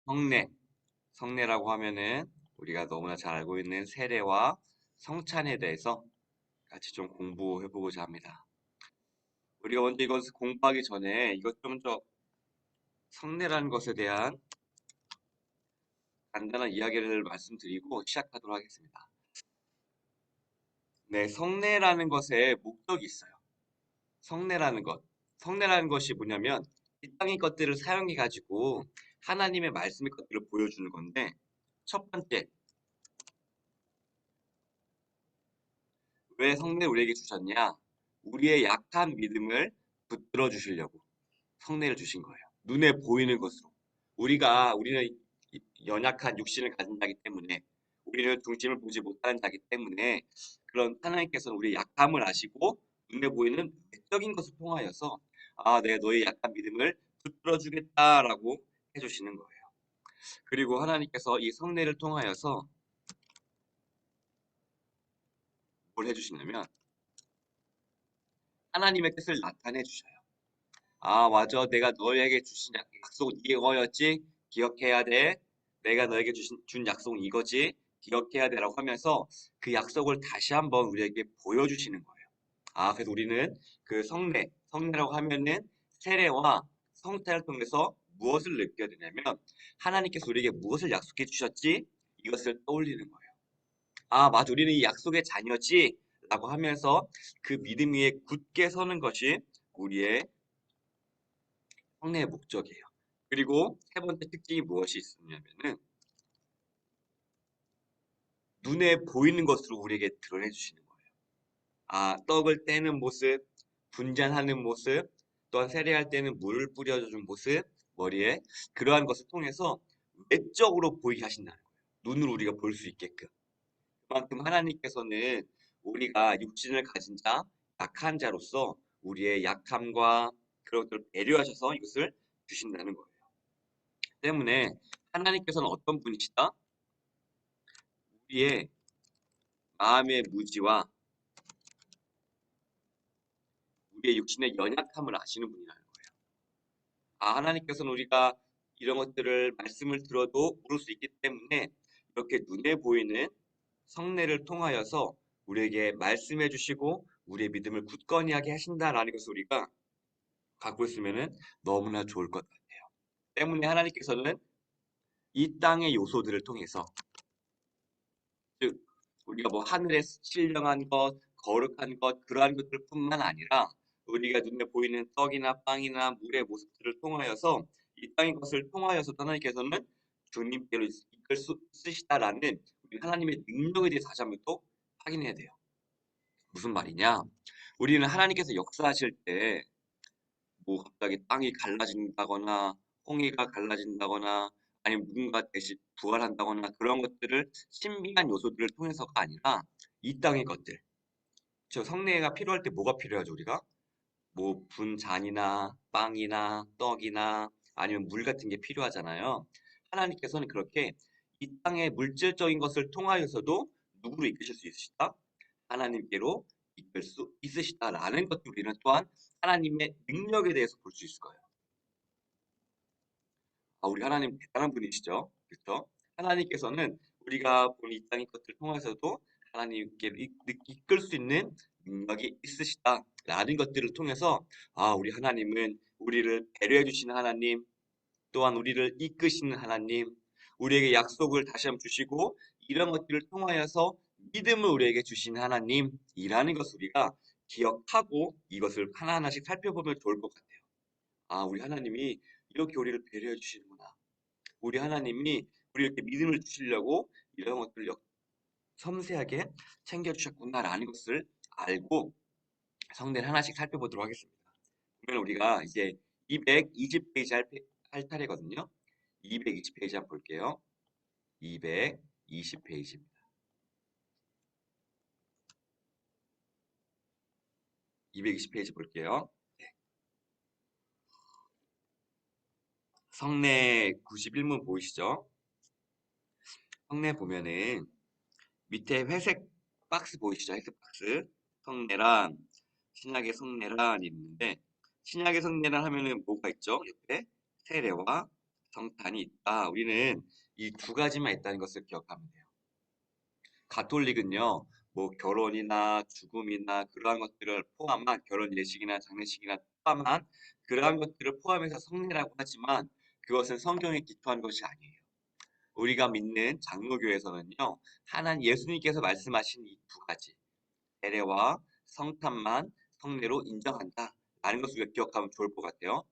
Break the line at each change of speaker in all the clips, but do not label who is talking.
성례. 성례라고 하면은 우리가 너무나 잘 알고 있는 세례와 성찬에 대해서 같이 좀 공부해보고자 합니다. 우리가 먼저 이것을 공부하기 전에 이것 좀 더 성례라는 것에 대한 간단한 이야기를 말씀드리고 시작하도록 하겠습니다. 네, 성례라는 것에 목적이 있어요. 성례라는 것. 성례라는 것이 뭐냐면 이 땅의 것들을 사용해 가지고 하나님의 말씀의 것들을 보여주는 건데 첫 번째, 왜 성례를 우리에게 주셨냐? 우리의 약한 믿음을 붙들어 주시려고 성례를 주신 거예요. 눈에 보이는 것으로. 우리는 연약한 육신을 가진 자이기 때문에 우리는 중심을 보지 못하는 자이기 때문에 그런 하나님께서는 우리의 약함을 아시고 눈에 보이는 외적인 것을 통하여서 내가 너의 약한 믿음을 붙들어 주겠다라고 해주시는 거예요. 그리고 하나님께서 이 성례를 통하여서 뭘 해주시냐면 하나님의 뜻을 나타내 주셔요. 맞아. 내가 너에게 주신 약속 이거였지? 기억해야 돼. 내가 너에게 준 약속 이거지? 기억해야 돼라고 하면서 그 약속을 다시 한번 우리에게 보여주시는 거예요. 그래서 우리는 그 성례라고 하면은 세례와 성찬을 통해서 무엇을 느껴야 되냐면 하나님께서 우리에게 무엇을 약속해 주셨지? 이것을 떠올리는 거예요. 맞아. 우리는 이 약속의 자녀지? 라고 하면서 그 믿음 위에 굳게 서는 것이 우리의 성례의 목적이에요. 그리고 세 번째 특징이 무엇이 있었냐면은 눈에 보이는 것으로 우리에게 드러내 주시는 거예요. 떡을 떼는 모습, 분잔하는 모습, 또한 세례할 때는 물을 뿌려주는 모습, 머리에 그러한 것을 통해서 외적으로 보이게 하신다는 거예요. 눈으로 우리가 볼 수 있게끔. 그만큼 하나님께서는 우리가 육신을 가진 자, 약한 자로서 우리의 약함과 그런 것들을 배려하셔서 이것을 주신다는 거예요. 때문에 하나님께서는 어떤 분이시다? 우리의 마음의 무지와 우리의 육신의 연약함을 아시는 분이라는 거예요. 하나님께서는 우리가 이런 것들을 말씀을 들어도 모를 수 있기 때문에 이렇게 눈에 보이는 성례를 통하여서 우리에게 말씀해 주시고 우리의 믿음을 굳건히 하게 하신다라는 것을 우리가 갖고 있으면 너무나 좋을 것 같아요. 때문에 하나님께서는 이 땅의 요소들을 통해서 즉 우리가 뭐 하늘에 신령한 것, 거룩한 것 그러한 것들뿐만 아니라 우리가 눈에 보이는 떡이나 빵이나 물의 모습들을 통하여서 이 땅의 것을 통하여서 하나님께서는 주님께로 이끌 수 있으시다라는 우리 하나님의 능력에 대해서 다시 한번 또 확인해야 돼요. 무슨 말이냐? 우리는 하나님께서 역사하실 때 뭐 갑자기 땅이 갈라진다거나 홍해가 갈라진다거나 아니면 누군가 대신 부활한다거나 그런 것들을 신비한 요소들을 통해서가 아니라 이 땅의 것들. 저 성례가 필요할 때 뭐가 필요하죠, 우리가? 뭐 분잔이나 빵이나 떡이나 아니면 물 같은 게 필요하잖아요. 하나님께서는 그렇게 이 땅의 물질적인 것을 통하여서도 누구로 이끄실 수 있으시다? 하나님께로 이끌 수 있으시다라는 것도 우리는 또한 하나님의 능력에 대해서 볼 수 있을 거예요. 우리 하나님 대단한 분이시죠. 그렇죠? 하나님께서는 우리가 본 이 땅의 것들을 통해서도 하나님께 이끌 수 있는 능력이 있으시다라는 것들을 통해서 우리 하나님은 우리를 배려해 주시는 하나님, 또한 우리를 이끄시는 하나님, 우리에게 약속을 다시 한번 주시고 이런 것들을 통하여서 믿음을 우리에게 주시는 하나님이라는 것을 우리가 기억하고 이것을 하나하나씩 살펴보면 좋을 것 같아요. 우리 하나님이 이렇게 우리를 배려해 주시는구나. 우리 하나님이 우리 이렇게 믿음을 주시려고 이런 것들을 섬세하게 챙겨주셨구나라는 것을 알고 성대를 하나씩 살펴보도록 하겠습니다. 그러면 우리가 이제 220페이지 할 차례거든요. 220페이지 한번 볼게요. 220페이지입니다. 220페이지 볼게요. 성례 91문 보이시죠? 성례 보면은 밑에 회색 박스 보이시죠? 회색 박스. 성례란 신약의 성례란 있는데 신약의 성례란 하면은 뭐가 있죠? 옆에 세례와 성탄이 있다. 우리는 이 두 가지만 있다는 것을 기억하면 돼요. 가톨릭은요, 뭐 결혼이나 죽음이나 그러한 것들을 포함한 결혼 예식이나 장례식이나 포함한 그러한 것들을 포함해서 성례라고 하지만 그것은 성경에 기초한 것이 아니에요. 우리가 믿는 장로교에서는요, 하나님 예수님께서 말씀하신 이 두 가지 세례와 성탄만 성례로 인정한다. 라는 것을 우리가 기억하면 좋을 것 같아요.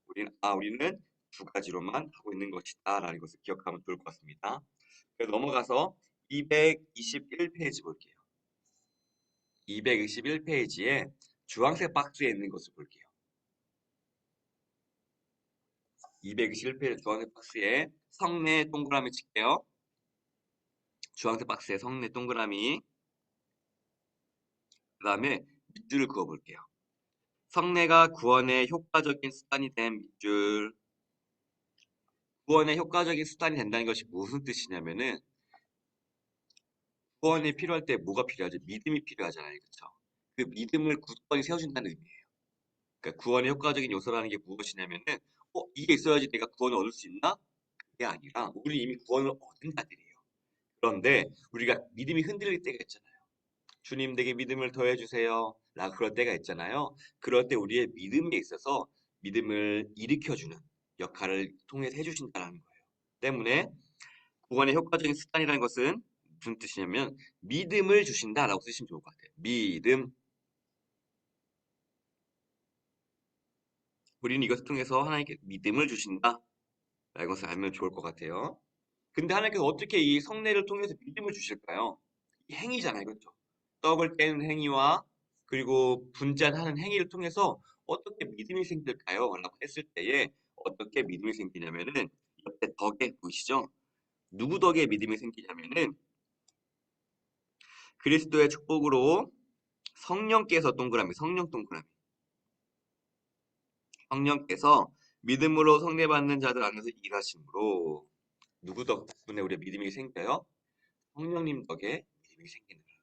우리는 두 가지로만 하고 있는 것이다. 라는 것을 기억하면 좋을 것 같습니다. 그래서 넘어가서 221페이지 볼게요. 221페이지에 주황색 박스에 있는 것을 볼게요. 221페이지 주황색 박스에 성례 동그라미 칠게요. 주황색 박스에 성례 동그라미. 그 다음에 밑줄을 그어 볼게요. 성례가 구원의 효과적인 수단이 된 밑줄. 구원의 효과적인 수단이 된다는 것이 무슨 뜻이냐면은 구원이 필요할 때 뭐가 필요하죠? 믿음이 필요하잖아요. 그렇죠? 그 믿음을 굳건히 세워준다는 의미예요. 그러니까 구원의 효과적인 요소라는 게 무엇이냐면은 이게 있어야지 내가 구원을 얻을 수 있나? 그게 아니라 우리 이미 구원을 얻은 자들이에요. 그런데 우리가 믿음이 흔들릴 때가 있잖아요. 주님 내게 믿음을 더해 주세요. 라고 그럴 때가 있잖아요. 그럴 때 우리의 믿음에 있어서 믿음을 일으켜주는 역할을 통해서 해주신다는 거예요. 때문에 구원의 효과적인 수단이라는 것은 무슨 뜻이냐면 믿음을 주신다라고 쓰시면 좋을 것 같아요. 믿음. 우리는 이것을 통해서 하나님께 믿음을 주신다. 라는 것을 알면 좋을 것 같아요. 근데 하나님께서 어떻게 이 성례를 통해서 믿음을 주실까요? 이 행위잖아요. 그렇죠? 떡을 떼는 행위와 그리고 분잔하는 행위를 통해서 어떻게 믿음이 생길까요? 라고 했을 때에 어떻게 믿음이 생기냐면은 옆에 덕에 보이시죠? 누구 덕에 믿음이 생기냐면은 그리스도의 축복으로 성령께서 동그라미, 성령 동그라미. 성령께서 믿음으로 성례받는 자들 안에서 일하심으로 누구 덕분에 우리의 믿음이 생겨요? 성령님 덕에 믿음이 생기는 거예요.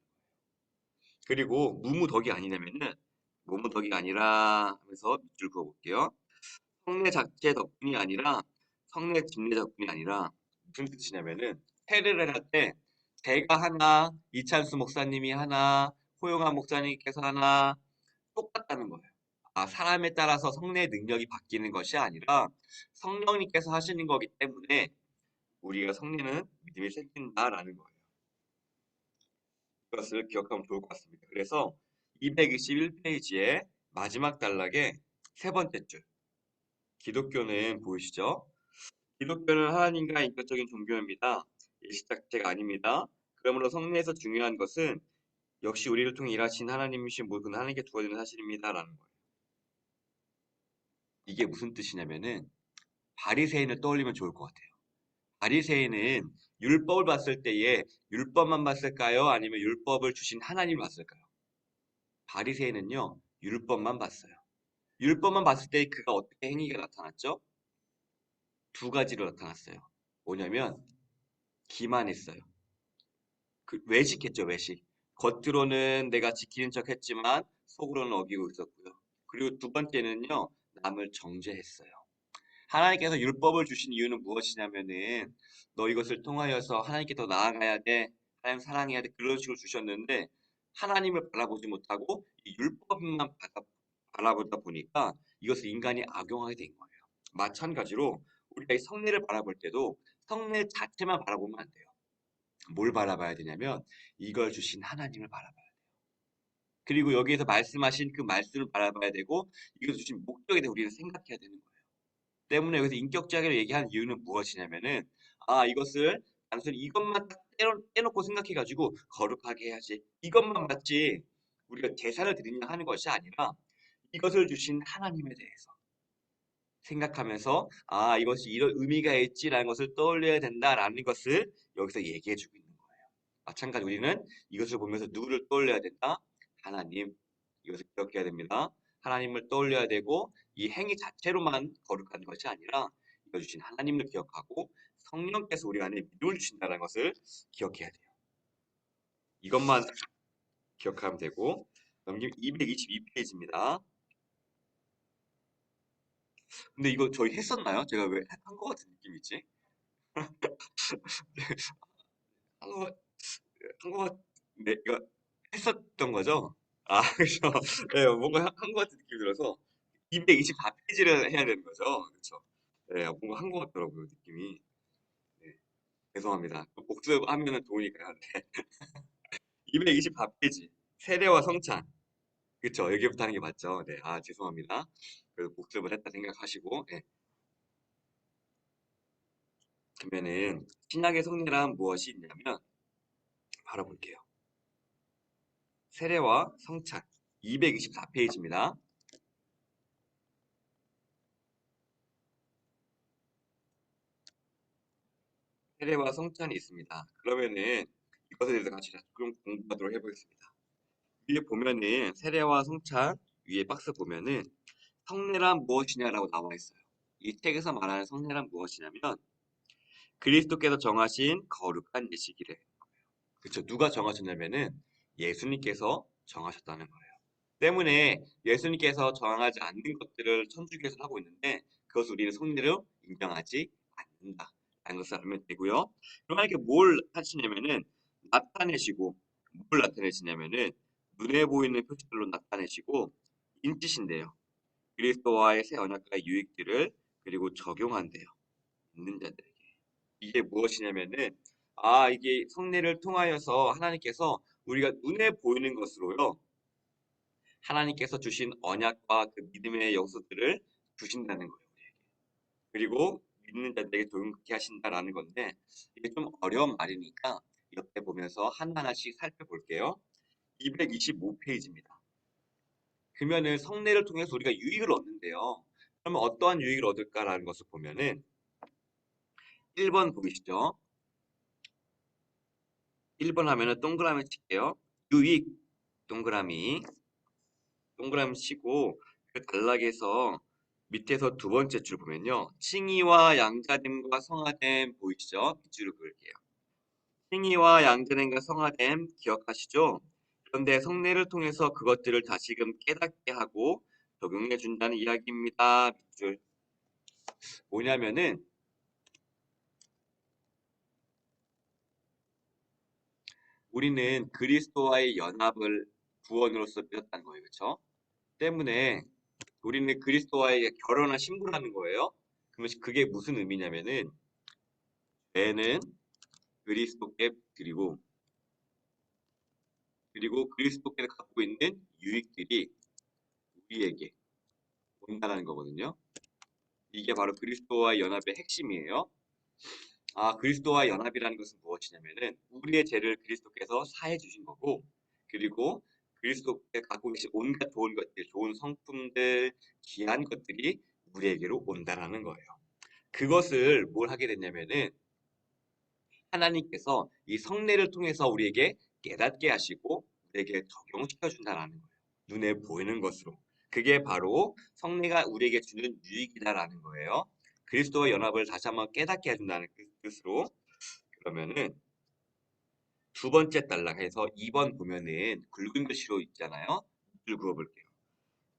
그리고 무무덕이 아니냐면은 무무덕이 아니라 하면서 밑줄 그어볼게요. 성례 자체 덕분이 아니라 성례 집례 덕분이 아니라 무슨 뜻이냐면은 세례를 할 때 제가 하나, 이찬수 목사님이 하나, 호용한 목사님께서 하나 똑같다는 거예요. 사람에 따라서 성례의 능력이 바뀌는 것이 아니라 성령님께서 하시는 거기 때문에 우리가 성례는 믿음이 생긴다라는 거예요. 이것을 기억하면 좋을 것 같습니다. 그래서 221페이지의 마지막 단락에 세 번째 줄. 기독교는 보이시죠? 기독교는 하나님과 인격적인 종교입니다. 예식 자체가 아닙니다. 그러므로 성례에서 중요한 것은 역시 우리를 통해 일하신 하나님이신 모든 하나님께 두어지는 사실입니다. 라는 거예요. 이게 무슨 뜻이냐면은 바리새인을 떠올리면 좋을 것 같아요. 바리새인은 율법을 봤을 때에 율법만 봤을까요? 아니면 율법을 주신 하나님을 봤을까요? 바리새인은요, 율법만 봤어요. 율법만 봤을 때 그가 어떻게 행위가 나타났죠? 두 가지로 나타났어요. 뭐냐면 기만했어요. 외식했죠, 외식. 겉으로는 내가 지키는 척 했지만 속으로는 어기고 있었고요. 그리고 두 번째는요, 남을 정죄했어요. 하나님께서 율법을 주신 이유는 무엇이냐면은 너 이것을 통하여서 하나님께 더 나아가야 돼. 하나님 사랑해야 돼. 그런 식으로 주셨는데 하나님을 바라보지 못하고 이 율법만 바라보다 보니까 이것을 인간이 악용하게 된 거예요. 마찬가지로 우리가 이 성례를 바라볼 때도 성례 자체만 바라보면 안 돼요. 뭘 바라봐야 되냐면 이걸 주신 하나님을 바라봐야 돼요. 그리고 여기에서 말씀하신 그 말씀을 바라봐야 되고 이것을 주신 목적에 대해 우리는 생각해야 되는 거예요. 때문에 여기서 인격자격을 얘기하는 이유는 무엇이냐면은 이것을 단순히 이것만 딱 떼놓고 생각해가지고 거룩하게 해야지 이것만 맞지 우리가 제사를 드리냐 하는 것이 아니라 이것을 주신 하나님에 대해서 생각하면서 이것이 이런 의미가 있지라는 것을 떠올려야 된다라는 것을 여기서 얘기해주고 있는 거예요. 마찬가지 우리는 이것을 보면서 누구를 떠올려야 된다? 하나님. 이것을 기억해야 됩니다. 하나님을 떠올려야 되고 이 행위 자체로만 거룩한 것이 아니라 이거 주신 하나님을 기억하고 성령께서 우리 안에 믿음을 주신다는 것을 기억해야 돼요. 이것만 기억하면 되고 넘기면 222페이지입니다. 근데 이거 저희 했었나요? 제가 왜 한 것 같은 느낌이지? 한 거, 한거 같, 네, 이거 했었던 거죠? 아, 그죠. 네, 뭔가 한 것 같은 느낌이 들어서 224페이지를 해야 되는 거죠. 그렇죠. 네, 뭔가 한 것 같더라고요, 느낌이. 네, 죄송합니다. 복습하면은 좋으니까요. 네. 224페이지. 세례와 성찬. 그쵸. 여기부터 하는 게 맞죠. 네, 아, 죄송합니다. 그래서 복습을 했다 생각하시고. 네. 그러면은 신약의 성례란 무엇이 있냐면 바로 볼게요. 세례와 성찬 224페이지입니다. 세례와 성찬이 있습니다. 그러면은 이것에 대해서 같이 좀 공부하도록 해보겠습니다. 위에 보면은 세례와 성찬 위에 박스 보면은 성례란 무엇이냐라고 나와 있어요. 이 책에서 말하는 성례란 무엇이냐면 그리스도께서 정하신 거룩한 예식이래. 그렇죠. 누가 정하셨냐면은 예수님께서 정하셨다는 거예요. 때문에 예수님께서 정하지 않는 것들을 천주교에서 하고 있는데 그것을 우리는 성례로 인정하지 않는다라는 것을 알면 되고요. 그럼 이렇게 뭘 하시냐면은 나타내시고 뭘 나타내시냐면은 눈에 보이는 표시들로 나타내시고 인치신대요. 그리스도와의 새 언약과의 유익들을 그리고 적용한대요. 있는 자들에게. 이게 무엇이냐면은 이게 성례를 통하여서 하나님께서 우리가 눈에 보이는 것으로요. 하나님께서 주신 언약과 그 믿음의 요소들을 주신다는 거예요. 우리에게. 그리고 믿는 자들에게 동행케 하신다라는 건데 이게 좀 어려운 말이니까 옆에 보면서 하나하나씩 살펴볼게요. 225페이지입니다. 그러면은 성례를 통해서 우리가 유익을 얻는데요. 그러면 어떠한 유익을 얻을까라는 것을 보면은 1번 보이시죠? 1번 하면은 동그라미 칠게요. 유익 동그라미 치고 그 단락에서 밑에서 두 번째 줄 보면요. 칭의와 양자됨과 성화됨 보이시죠? 밑줄을 그을게요. 칭의와 양자됨과 성화됨 기억하시죠? 그런데 성례를 통해서 그것들을 다시금 깨닫게 하고 적용해 준다는 이야기입니다. 밑줄. 뭐냐면은 우리는 그리스도와의 연합을 구원으로서 맺었다는 거예요. 그렇죠? 때문에 우리는 그리스도와의 결혼을 신고하는 거예요. 그러면 그게 무슨 의미냐면은 죄는 그리스도께 그리고 그리스도께서 갖고 있는 유익들이 우리에게 온다는 거거든요. 이게 바로 그리스도와 연합의 핵심이에요. 그리스도와 연합이라는 것은 무엇이냐면은 우리의 죄를 그리스도께서 사해 주신 거고 그리고 그리스도께 갖고 계신 온갖 좋은 것들, 좋은 성품들, 귀한 것들이 우리에게로 온다라는 거예요. 그것을 뭘 하게 됐냐면은 하나님께서 이 성례를 통해서 우리에게 깨닫게 하시고 우리에게 적용시켜 준다라는 거예요. 눈에 보이는 것으로. 그게 바로 성례가 우리에게 주는 유익이다라는 거예요. 그리스도와 연합을 다시 한번 깨닫게 해준다는 뜻으로 그러면은 두 번째 단락에서 2번 보면은 굵은 글씨로 있잖아요. 줄 그어볼게요.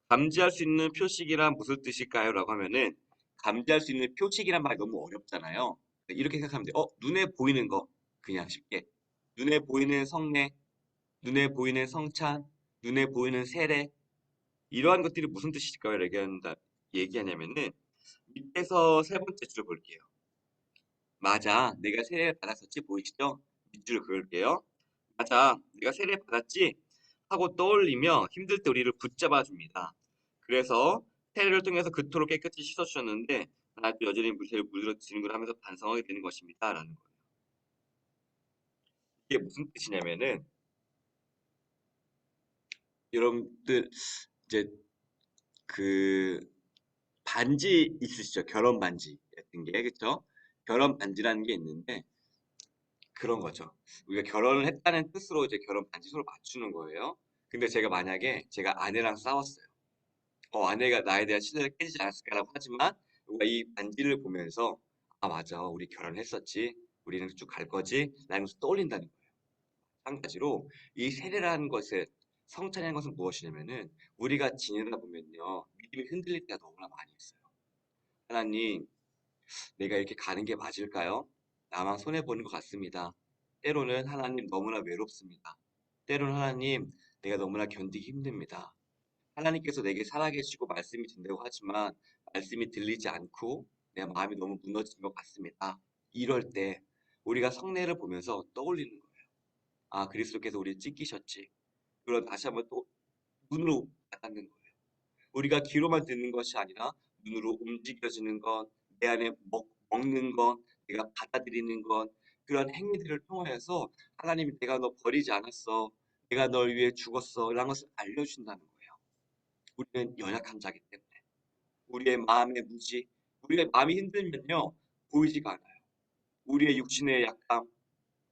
감지할 수 있는 표식이란 무슨 뜻일까요? 라고 하면은 감지할 수 있는 표식이란 말이 너무 어렵잖아요. 이렇게 생각하면 돼요. 눈에 보이는 거 그냥 쉽게 눈에 보이는 성례, 눈에 보이는 성찬, 눈에 보이는 세례 이러한 것들이 무슨 뜻일까요? 얘기하냐면은 밑에서 세 번째 줄 볼게요. 맞아, 내가 세례를 받았었지 보이시죠? 밑줄 그을게요. 맞아, 내가 세례 받았지? 하고 떠올리며 힘들 때 우리를 붙잡아 줍니다. 그래서 세례를 통해서 그토록 깨끗이 씻어주셨는데 나도 여전히 물세를 물들어지는걸 하면서 반성하게 되는 것입니다. 라는 거예요. 이게 무슨 뜻이냐면은 여러분들 이제 그 반지 있으시죠? 결혼 반지 같은 게 그쵸? 결혼 반지라는 게 있는데 그런 거죠. 우리가 결혼을 했다는 뜻으로 이제 결혼 반지 서로 맞추는 거예요. 근데 제가 만약에 제가 아내랑 싸웠어요. 아내가 나에 대한 신뢰를 깨지지 않았을까라고 하지만 우리가 이 반지를 보면서 맞아 우리 결혼했었지 우리는 쭉 갈 거지 라는 것을 떠올린다는 거예요. 한 가지로 이 세례라는 것은 성찬이라는 것은 무엇이냐면은 우리가 지내다 보면요 믿음이 흔들릴 때가 너무나 많이 있어요. 하나님, 내가 이렇게 가는 게 맞을까요? 나만 손해보는 것 같습니다. 때로는 하나님 너무나 외롭습니다. 때로는 하나님, 내가 너무나 견디기 힘듭니다. 하나님께서 내게 살아계시고 말씀이 된다고 하지만 말씀이 들리지 않고 내 마음이 너무 무너진 것 같습니다. 이럴 때 우리가 성례를 보면서 떠올리는 거예요. 아, 그리스도께서 우리를 찢기셨지. 그럼 다시 한번 또 눈으로 와닿는 거예요. 우리가 귀로만 듣는 것이 아니라 눈으로 움직여지는 것, 내 안에 먹는 것, 내가 받아들이는 것, 그런 행위들을 통하여서 하나님이 내가 너 버리지 않았어. 내가 널 위해 죽었어. 라는 것을 알려준다는 거예요. 우리는 연약한 자이기 때문에. 우리의 마음의 무지, 우리의 마음이 힘들면요. 보이지가 않아요. 우리의 육신의 약함,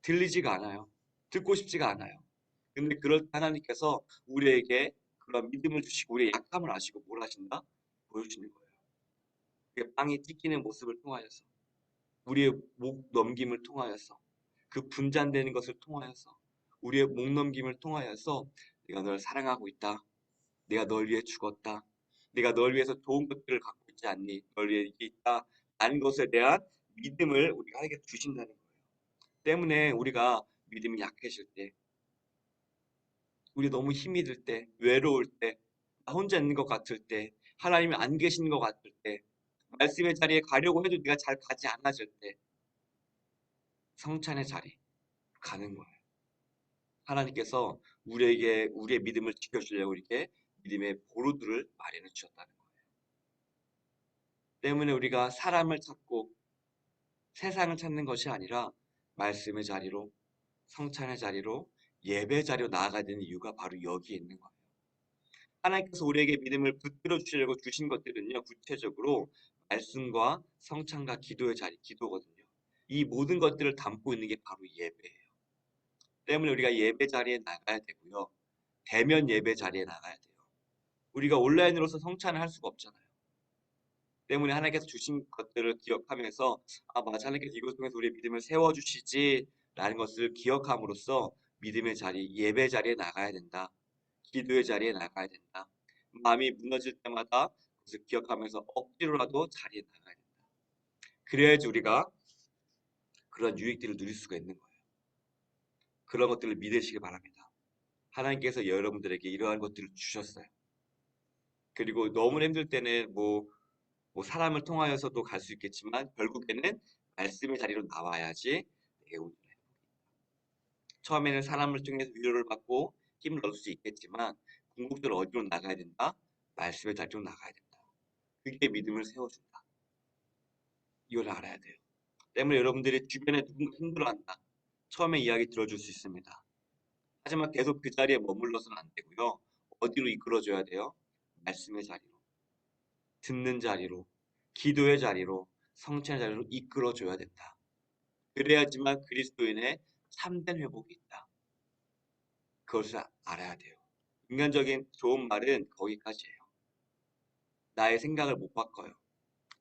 들리지가 않아요. 듣고 싶지가 않아요. 근데 그럴 때 하나님께서 우리에게 그런 믿음을 주시고 우리의 약함을 아시고 뭘 하신다? 보여주시는 거예요. 그 빵이 찢기는 모습을 통하여서 우리의 목 넘김을 통하여서 그 분잔되는 것을 통하여서 우리의 목 넘김을 통하여서 내가 널 사랑하고 있다. 내가 널 위해 죽었다. 내가 널 위해서 좋은 것들을 갖고 있지 않니? 널 위해 이게 있다. 라는 것에 대한 믿음을 우리가 하게 주신다는 거예요. 때문에 우리가 믿음이 약해질 때, 우리 너무 힘이 들 때, 외로울 때, 나 혼자 있는 것 같을 때, 하나님이 안 계신 것 같을 때, 말씀의 자리에 가려고 해도 네가 잘 가지 않아질 때, 성찬의 자리 가는 거예요. 하나님께서 우리에게 우리의 믿음을 지켜주려고 이렇게 믿음의 보루들을 마련해 주셨다는 거예요. 때문에 우리가 사람을 찾고 세상을 찾는 것이 아니라 말씀의 자리로, 성찬의 자리로, 예배 자리로 나아가야 되는 이유가 바로 여기에 있는 거예요. 하나님께서 우리에게 믿음을 붙들어 주시려고 주신 것들은요, 구체적으로 말씀과 성찬과 기도의 자리, 기도거든요. 이 모든 것들을 담고 있는 게 바로 예배예요. 때문에 우리가 예배 자리에 나가야 되고요. 대면 예배 자리에 나가야 돼요. 우리가 온라인으로서 성찬을 할 수가 없잖아요. 때문에 하나님께서 주신 것들을 기억하면서 아 맞아 하나님께서 이것을 통해서 우리의 믿음을 세워주시지 라는 것을 기억함으로써 믿음의 자리, 예배 자리에 나가야 된다. 기도의 자리에 나가야 된다. 마음이 무너질 때마다 그것을 기억하면서 억지로라도 자리에 나가야 된다. 그래야지 우리가 그런 유익들을 누릴 수가 있는 거예요. 그런 것들을 믿으시기 바랍니다. 하나님께서 여러분들에게 이러한 것들을 주셨어요. 그리고 너무 힘들 때는 뭐 사람을 통하여서도 갈 수 있겠지만 결국에는 말씀의 자리로 나와야지 처음에는 사람을 통해서 위로를 받고 힘을 얻을 수 있겠지만 궁극적으로 어디로 나가야 된다? 말씀의 자리로 나가야 된다. 그게 믿음을 세워준다. 이걸 알아야 돼요. 때문에 여러분들이 주변에 누군가 힘들어한다. 처음에 이야기 들어줄 수 있습니다. 하지만 계속 그 자리에 머물러서는 안 되고요. 어디로 이끌어줘야 돼요? 말씀의 자리로, 듣는 자리로, 기도의 자리로, 성찬의 자리로 이끌어줘야 된다. 그래야지만 그리스도인의 참된 회복이 있다. 그것을 알아야 돼요. 인간적인 좋은 말은 거기까지예요. 나의 생각을 못 바꿔요.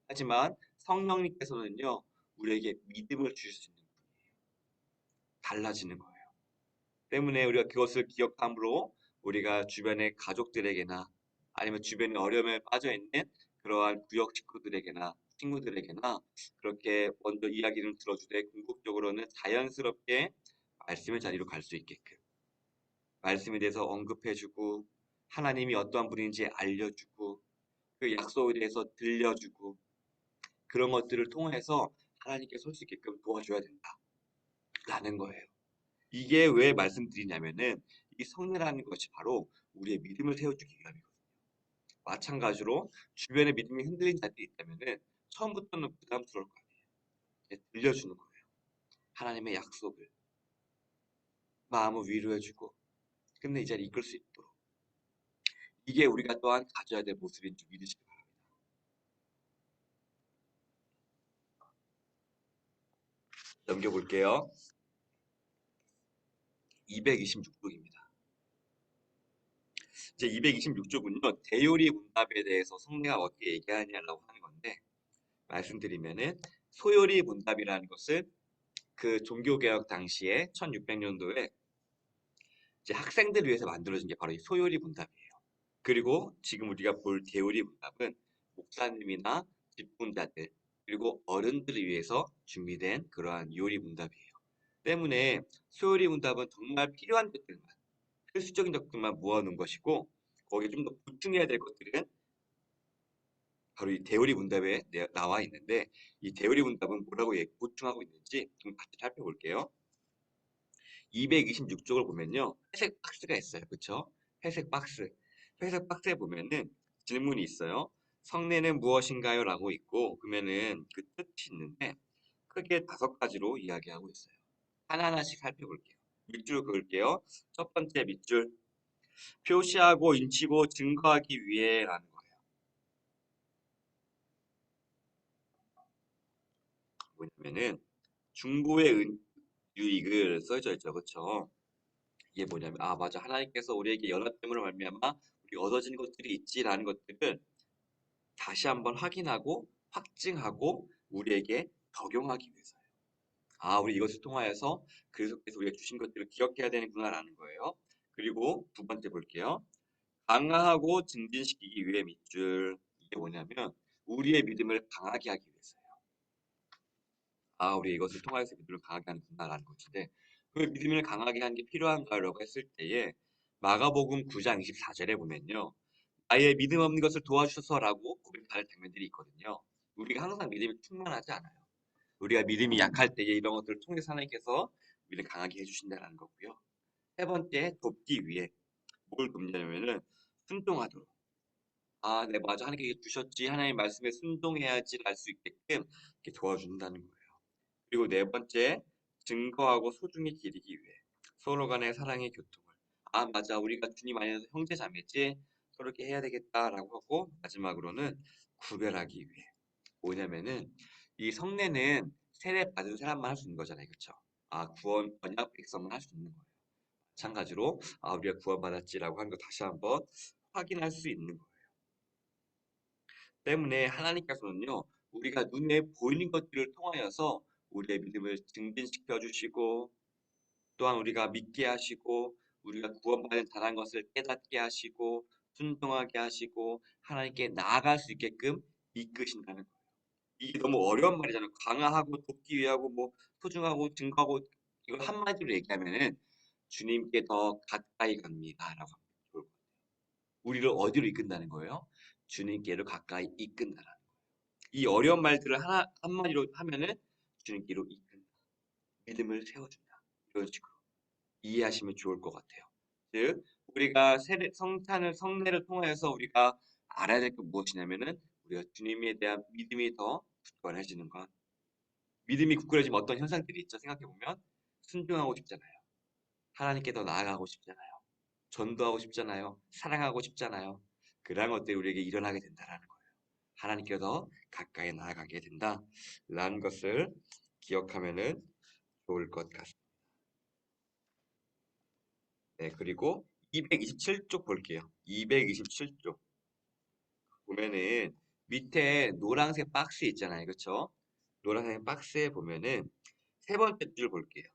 하지만 성령님께서는요, 우리에게 믿음을 주실 수 있는 분이에요. 달라지는 거예요. 때문에 우리가 그것을 기억함으로 우리가 주변의 가족들에게나 아니면 주변에 어려움에 빠져 있는 그러한 구역 식구들에게나 친구들에게나 그렇게 먼저 이야기를 들어주되 궁극적으로는 자연스럽게 말씀의 자리로 갈 수 있게끔 말씀에 대해서 언급해주고 하나님이 어떠한 분인지 알려주고 그 약속에 대해서 들려주고 그런 것들을 통해서 하나님께 설 수 있게끔 도와줘야 된다라는 거예요. 이게 왜 말씀드리냐면은 이 성례라는 것이 바로 우리의 믿음을 세워주기 위함이거든요. 마찬가지로 주변에 믿음이 흔들린 자들이 있다면은 처음부터는 부담스러울 거 아니에요. 들려주는 거예요. 하나님의 약속을 마음을 위로해주고 끝내 이 자리에 이끌 수 있도록 이게 우리가 또한 가져야 될 모습인 줄 믿으시기 바랍니다. 넘겨볼게요. 226쪽입니다. 이제 226쪽은요. 대요리 문답에 대해서 성례가 어떻게 얘기하냐라고 하는 건데 말씀드리면은 소요리 문답이라는 것은 그 종교개혁 당시에 1600년도에 이제 학생들을 위해서 만들어진 게 바로 이 소요리 문답이에요. 그리고 지금 우리가 볼 대요리 문답은 목사님이나 직분자들, 그리고 어른들을 위해서 준비된 그러한 요리 문답이에요. 때문에 소요리 문답은 정말 필요한 것들만, 필수적인 것들만 모아놓은 것이고, 거기에 좀 더 보충해야 될 것들은 바로 이 대오리 문답에 나와 있는데, 이 대오리 문답은 뭐라고 보충하고 있는지 좀 같이 살펴볼게요. 226쪽을 보면요, 회색 박스가 있어요. 그쵸? 회색 박스. 회색 박스에 보면은 질문이 있어요. 성례는 무엇인가요? 라고 있고, 그러면은 그 뜻이 있는데, 크게 5가지로 이야기하고 있어요. 하나하나씩 살펴볼게요. 밑줄 그을게요. 첫 번째 밑줄. 표시하고 인치고 증거하기 위해라는 거예요. 뭐냐면은 중보의 유익을 써져 있죠. 그렇죠? 이게 뭐냐면 아 맞아 하나님께서 우리에게 연합됨으로 말미암아 우리 얻어진 것들이 있지라는 것들을 다시 한번 확인하고 확증하고 우리에게 적용하기 위해서요. 아 우리 이것을 통하여서 그리스도께서 우리가 주신 것들을 기억해야 되는구나라는 거예요. 그리고 두 번째 볼게요. 강화하고 증진시키기 위해 밑줄. 이게 뭐냐면 우리의 믿음을 강하게 하기 위해서요. 아, 우리 이것을 통하여서 믿음을 강하게 하는구나라는 것인데 그 믿음을 강하게 하는 게 필요한가라고 했을 때에 마가복음 9장 24절에 보면요. 나의 믿음 없는 것을 도와주셔서라고 고백하는 장면들이 있거든요. 우리가 항상 믿음이 충만하지 않아요. 우리가 믿음이 약할 때에 이런 것들을 통해서 하나님께서 우리를 강하게 해주신다는 거고요. 세 번째, 돕기 위해 뭘 돕냐면은 순종하도록. 아, 네, 맞아. 하나님께 주셨지. 하나님의 말씀에 순종해야지 알 수 있게끔 이렇게 도와준다는 거예요. 그리고 네 번째, 증거하고 소중히 기리기 위해 서로 간의 사랑의 교통을. 아, 맞아. 우리가 주님 안에서 형제 자매지. 서로 이렇게 해야 되겠다라고 하고 마지막으로는 구별하기 위해. 뭐냐면은 이 성례는 세례 받은 사람만 할 수 있는 거잖아요. 그렇죠? 아, 구원 언약 백성만 할 수 있는 거예요. 마찬가지로 아, 우리가 구원받았지라고 하는 거 다시 한번 확인할 수 있는 거예요. 때문에 하나님께서는요, 우리가 눈에 보이는 것들을 통하여서 우리의 믿음을 증진시켜 주시고, 또한 우리가 믿게 하시고, 우리가 구원받은 잘한 것을 깨닫게 하시고, 순종하게 하시고, 하나님께 나아갈 수 있게끔 이끄신다는 거예요. 이게 너무 어려운 말이잖아요. 강화하고 돕기 위하고, 뭐, 소중하고 증거하고, 이걸 한마디로 얘기하면은 주님께 더 가까이 갑니다라고 하면 우리를 어디로 이끈다는 거예요? 주님께로 가까이 이끈다라는 거예요. 이 어려운 말들을 하나 한마디로 하면은 주님께로 이끈다. 믿음을 세워준다. 이런 식으로 이해하시면 좋을 것 같아요. 즉 우리가 성례를 통해서 우리가 알아야 될 게 무엇이냐면은 우리가 주님에 대한 믿음이 더 굳건해지는 것. 믿음이 굳건해지면 어떤 현상들이 있죠. 생각해 보면 순종하고 싶잖아요. 하나님께 더 나아가고 싶잖아요. 전도하고 싶잖아요. 사랑하고 싶잖아요. 그러한 것들이 우리에게 일어나게 된다라는 거예요. 하나님께 더 가까이 나아가게 된다라는 것을 기억하면은 좋을 것 같습니다. 네, 그리고 227쪽 볼게요. 227쪽 보면은 밑에 노란색 박스 있잖아요. 그렇죠? 노란색 박스에 보면은 세 번째 줄 볼게요.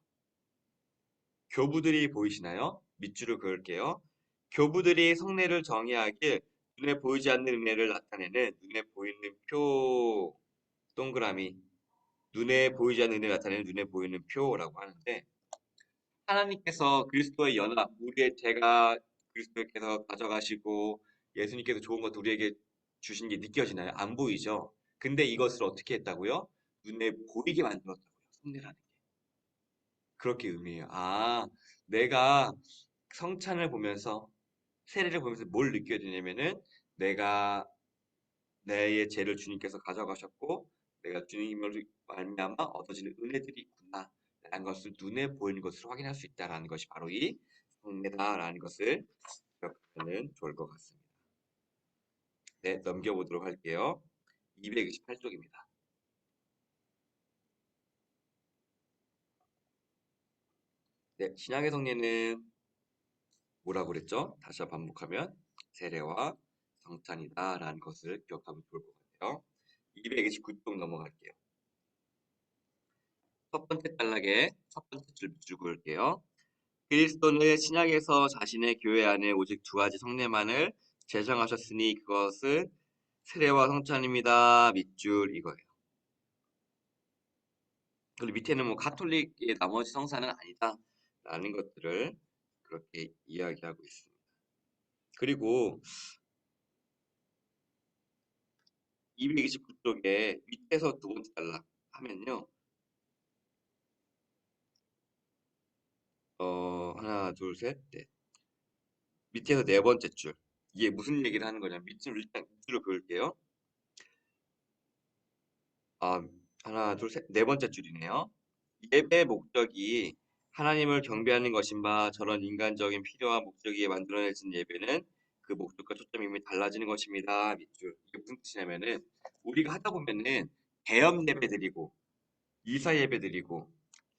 교부들이 보이시나요? 밑줄을 그을게요. 교부들이 성례를 정의하길 눈에 보이지 않는 은혜를 나타내는 눈에 보이는 표 동그라미 눈에 보이지 않는 은혜를 나타내는 눈에 보이는 표라고 하는데 하나님께서 그리스도의 연합 우리의 죄가 그리스도께서 가져가시고 예수님께서 좋은 것도 우리에게 주신 게 느껴지나요? 안 보이죠? 근데 이것을 어떻게 했다고요? 눈에 보이게 만들었다고요. 성례라는 게. 그렇게 의미해요. 아, 내가 성찬을 보면서 세례를 보면서 뭘 느껴야 되냐면은 내가 내의 죄를 주님께서 가져가셨고 내가 주님을 말미암아 얻어지는 은혜들이 있구나 라는 것을 눈에 보이는 것을 확인할 수 있다라는 것이 바로 이 성례다라는 것을 기억하면 좋을 것 같습니다. 네, 넘겨보도록 할게요. 228쪽입니다. 네, 신약의 성례는 뭐라고 그랬죠? 다시 한번 반복하면 세례와 성찬이다라는 것을 기억하면 좋을 것 같아요. 229쪽 넘어갈게요. 첫 번째 단락에 첫 번째 줄 그을게요. 그리스도는 신약에서 자신의 교회 안에 오직 두 가지 성례만을 제정하셨으니 그것은 세례와 성찬입니다. 밑줄 이거예요. 그리고 밑에는 뭐 가톨릭의 나머지 성사는 아니다. 라는 것들을 그렇게 이야기하고 있습니다. 그리고 229쪽에 밑에서 두 번째 단락 하면요. 하나, 둘, 셋, 넷. 밑에서 네 번째 줄. 이게 무슨 얘기를 하는 거냐면 밑줄 일단 밑줄로 그을게요. 아, 하나, 둘, 셋, 네 번째 줄이네요. 예배 목적이 하나님을 경배하는 것인 바 저런 인간적인 필요와 목적이 만들어내진 예배는 그 목적과 초점이 이미 달라지는 것입니다. 밑줄. 이게 무슨 뜻이냐면은 우리가 하다 보면은 대형 예배 드리고 이사 예배 드리고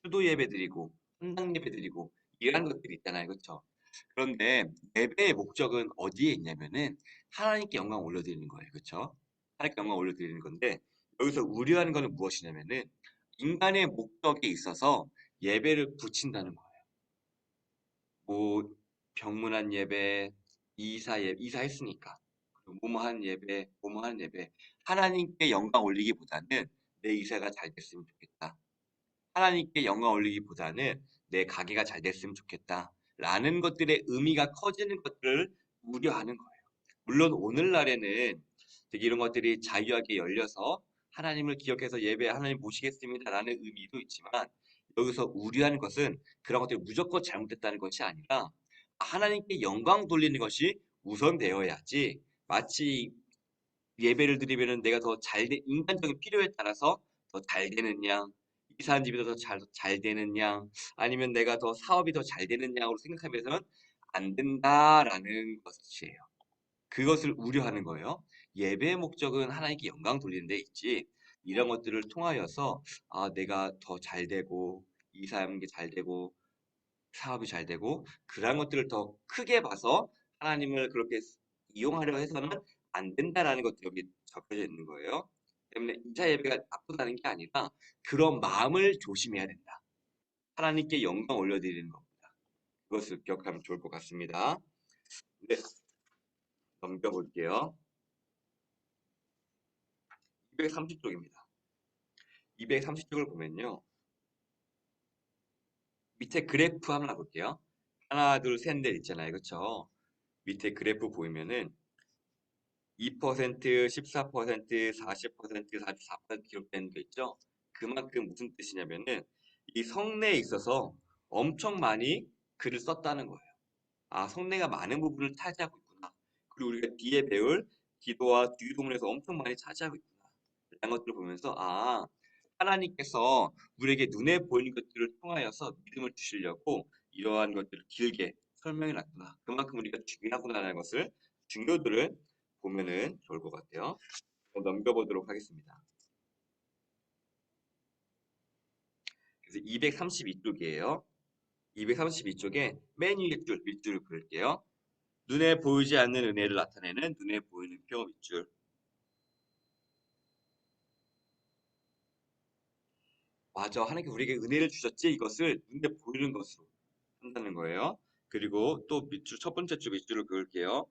수도 예배 드리고 헌당 예배 드리고 이런 것들이 있잖아요. 그렇죠? 그런데 예배의 목적은 어디에 있냐면은 하나님께 영광 올려드리는 거예요. 그렇죠? 하나님께 영광 올려드리는 건데 여기서 우려하는 것은 무엇이냐면은 인간의 목적에 있어서 예배를 붙인다는 거예요. 뭐 병문안 예배, 이사 예배, 이사 했으니까 뭐뭐한 예배, 뭐뭐한 예배 하나님께 영광 올리기보다는 내 이사가 잘 됐으면 좋겠다. 하나님께 영광 올리기보다는 내 가게가 잘 됐으면 좋겠다. 라는 것들의 의미가 커지는 것들을 우려하는 거예요. 물론 오늘날에는 되게 이런 것들이 자유하게 열려서 하나님을 기억해서 예배 하나님 모시겠습니다라는 의미도 있지만 여기서 우려하는 것은 그런 것들이 무조건 잘못됐다는 것이 아니라 하나님께 영광 돌리는 것이 우선되어야지 마치 예배를 드리면은 내가 더 인간적인 필요에 따라서 더 잘 되느냐, 이사한 집이 더 잘 되느냐, 아니면 내가 더 사업이 더 잘 되느냐로 생각하면서는 안 된다라는 것이에요. 그것을 우려하는 거예요. 예배의 목적은 하나님께 영광 돌리는 데 있지. 이런 것들을 통하여서 내가 더 잘 되고 이사하는 게 잘 되고 사업이 잘 되고 그런 것들을 더 크게 봐서 하나님을 그렇게 이용하려 해서는 안 된다라는 것들이 여기 적혀져 있는 거예요. 때문에 이사 예배가 나쁘다는 게 아니라 그런 마음을 조심해야 된다. 하나님께 영광 올려드리는 겁니다. 그것을 기억하면 좋을 것 같습니다. 네, 넘겨볼게요. 230쪽입니다. 230쪽을 보면요. 밑에 그래프 한번 볼게요. 하나, 둘, 셋, 넷 있잖아요. 그렇죠? 밑에 그래프 보이면은 2%, 14%, 40%, 44% 기록되는 게 있죠. 그만큼 무슨 뜻이냐면은 이 성내에 있어서 엄청 많이 글을 썼다는 거예요. 성내가 많은 부분을 차지하고 있구나. 그리고 우리가 뒤에 배울 기도와 뒤도문에서 엄청 많이 차지하고 있구나. 이런 것들을 보면서 하나님께서 우리에게 눈에 보이는 것들을 통하여서 믿음을 주시려고 이러한 것들을 길게 설명해 놨구나. 그만큼 우리가 중요하구나라는 것을 중요도를 보면은 좋을 것 같아요. 넘겨보도록 하겠습니다. 그래서 232쪽이에요. 232쪽에 맨 위에 줄 밑줄을 그을게요. 눈에 보이지 않는 은혜를 나타내는 눈에 보이는 표 밑줄. 맞아. 하나님께 우리에게 은혜를 주셨지 이것을 눈에 보이는 것으로 한다는 거예요. 그리고 또 밑줄 첫 번째 줄 밑줄을 그을게요.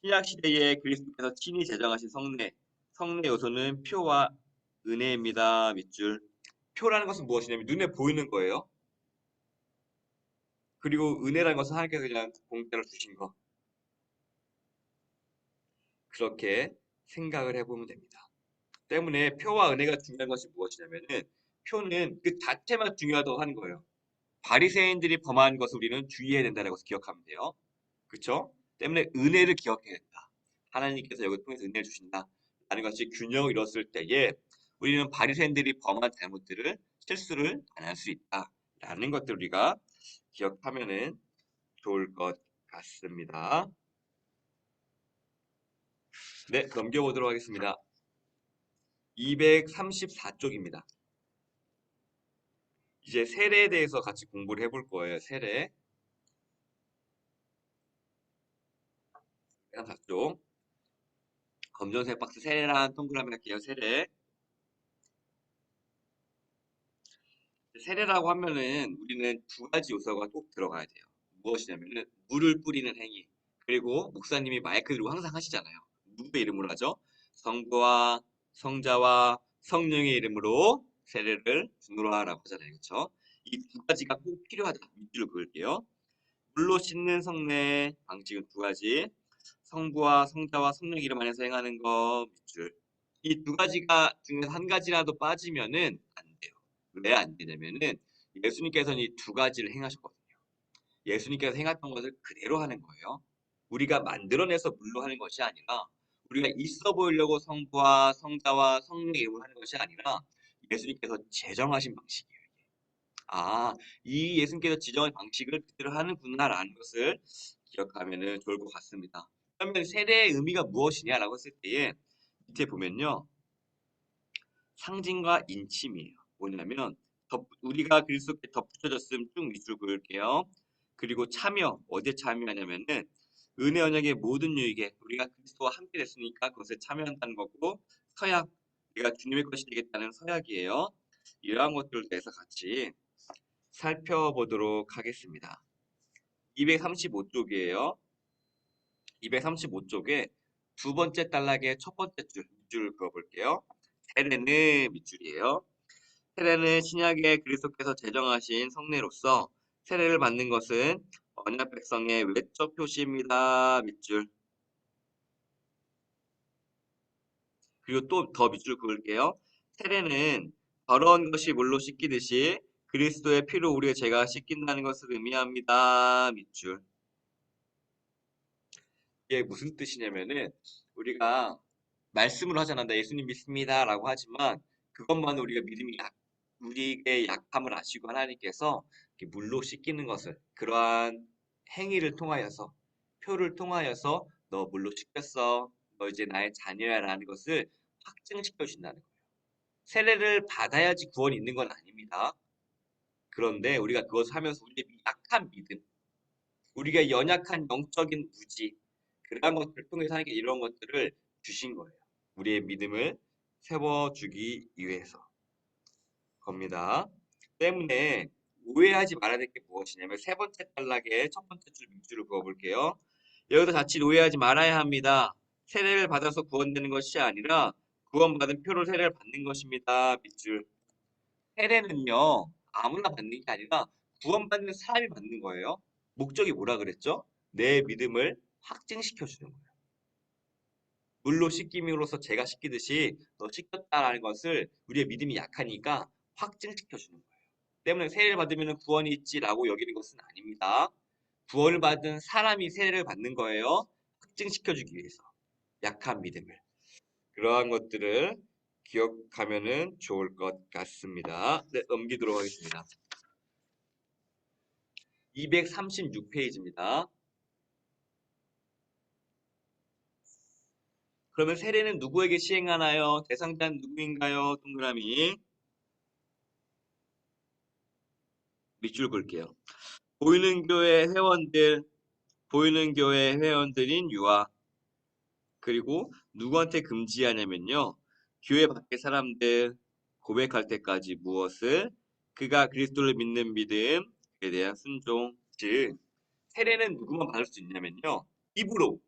신약 시대에 그리스도께서 친히 제정하신 성례. 성례 요소는 표와 은혜입니다. 밑줄. 표라는 것은 무엇이냐면 눈에 보이는 거예요. 그리고 은혜라는 것은 하나님께서 그냥 공짜로 주신 거. 그렇게 생각을 해보면 됩니다. 때문에 표와 은혜가 중요한 것이 무엇이냐면은 표는 그 자체만 중요하다고 하는 거예요. 바리새인들이 범한 것을 우리는 주의해야 된다는 것을 기억하면 돼요. 그렇죠? 때문에 은혜를 기억해야 된다. 하나님께서 여기 통해서 은혜를 주신다. 라는 것이 균형을 이뤘을 때에 우리는 바리새인들이 범한 잘못들을 실수를 안 할 수 있다. 라는 것들 우리가 기억하면은 좋을 것 같습니다. 네, 넘겨보도록 하겠습니다. 234쪽입니다. 이제 세례에 대해서 같이 공부를 해볼 거예요. 세례. 234쪽. 검정색 박스 세례란 동그라미 할게요. 세례. 세례라고 하면은 우리는 두 가지 요소가 꼭 들어가야 돼요. 무엇이냐면은 물을 뿌리는 행위. 그리고 목사님이 마이크 들고 항상 하시잖아요. 누구의 이름으로 하죠? 성부와 성자와 성령의 이름으로 세례를 주노라라고 하잖아요. 그렇죠? 이 두 가지가 꼭 필요하다. 밑줄을 그을게요. 물로 씻는 성례 방식은 두 가지. 성부와 성자와 성령 이름 안에서 행하는 거 밑줄. 이 두 가지가 중에서 한 가지라도 빠지면은 안 돼요. 왜 안 되냐면은 예수님께서는 이 두 가지를 행하셨거든요. 예수님께서 행했던 것을 그대로 하는 거예요. 우리가 만들어내서 물로 하는 것이 아니라 우리가 있어 보이려고 성부와 성자와 성령의 이름으로 하는 것이 아니라 예수님께서 제정하신 방식이에요. 아, 이 예수님께서 지정한 방식을 그대로 하는구나라는 것을 기억하면 좋을 것 같습니다. 그러면 세례의 의미가 무엇이냐라고 했을 때에 밑에 보면요. 상징과 인침이에요. 뭐냐면 우리가 그리스도께 덧붙여졌음 쭉 밑줄 그을게요. 그리고 참여, 어디에 참여하냐면은 은혜 언약의 모든 유익에 우리가 그리스도와 함께 됐으니까 그것에 참여한다는 거고 서약, 우리가 주님의 것이 되겠다는 서약이에요. 이러한 것들에 대해서 같이 살펴보도록 하겠습니다. 235쪽이에요. 235쪽에 두 번째 단락의 첫 번째 줄을 그어볼게요. 세례는 밑줄이에요. 세례는 신약의 그리스도께서 제정하신 성례로서 세례를 받는 것은 언약 백성의 외적 표시입니다. 밑줄. 그리고 또 더 밑줄 그을게요. 세례는 더러운 것이 물로 씻기듯이 그리스도의 피로 우리의 죄가 씻긴다는 것을 의미합니다. 밑줄. 이게 무슨 뜻이냐면은 우리가 말씀을 하잖아. 나 예수님 믿습니다라고 하지만 그것만 우리가 우리의 약함을 아시고 하나님께서 이렇게 물로 씻기는 것을 그러한 행위를 통하여서 표를 통하여서 너 물로 씻겼어. 너 이제 나의 자녀야라는 것을 확증시켜 주신다는 거예요. 세례를 받아야지 구원이 있는 건 아닙니다. 그런데 우리가 그것을 하면서 우리의 약한 믿음, 우리가 연약한 영적인 무지, 그러한 것들을 통해서 하나님께 이런 것들을 주신 거예요. 우리의 믿음을 세워주기 위해서 겁니다. 때문에 오해하지 말아야 될 게 무엇이냐면 세 번째 단락에 첫 번째 줄 밑줄을 그어볼게요. 여기서 자칫 오해하지 말아야 합니다. 세례를 받아서 구원되는 것이 아니라 구원받은 표로 세례를 받는 것입니다. 밑줄. 세례는요 아무나 받는 게 아니라 구원받는 사람이 받는 거예요. 목적이 뭐라 그랬죠? 내 믿음을 확증시켜 주는 거예요. 물로 씻김으로써 죄가 씻기듯이 너 씻겼다라는 것을 우리의 믿음이 약하니까 확증시켜 주는 거예요. 때문에 세례를 받으면 구원이 있지라고 여기는 것은 아닙니다. 구원을 받은 사람이 세례를 받는 거예요. 확증시켜 주기 위해서. 약한 믿음을. 그러한 것들을 기억하면 좋을 것 같습니다. 네, 넘기도록 하겠습니다. 236페이지입니다. 그러면 세례는 누구에게 시행하나요? 대상자는 누구인가요? 동그라미. 밑줄 그을게요. 보이는 교회 회원들, 보이는 교회 회원들인 유아. 그리고 누구한테 금지하냐면요. 교회 밖의 사람들 고백할 때까지 무엇을? 그가 그리스도를 믿는 믿음에 대한 순종. 즉, 세례는 누구만 받을 수 있냐면요. 입으로.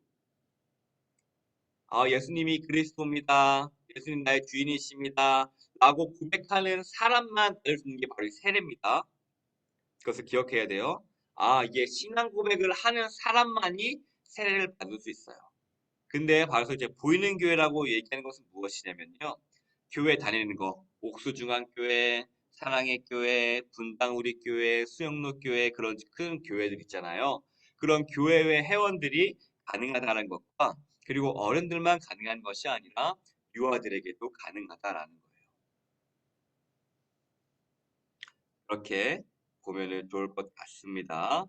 아, 예수님이 그리스도입니다. 예수님 나의 주인이십니다. 라고 고백하는 사람만 받을 수 있는 게 바로 이 세례입니다. 그것을 기억해야 돼요. 아, 이게 신앙 고백을 하는 사람만이 세례를 받을 수 있어요. 근데 바로 이제 보이는 교회라고 얘기하는 것은 무엇이냐면요. 교회 다니는 거, 옥수중앙교회, 사랑의 교회, 분당 우리교회, 수영로 교회 그런 큰 교회들 있잖아요. 그런 교회의 회원들이 가능하다는 것과 그리고 어른들만 가능한 것이 아니라 유아들에게도 가능하다라는 거예요. 그렇게 보면은 좋을 것 같습니다.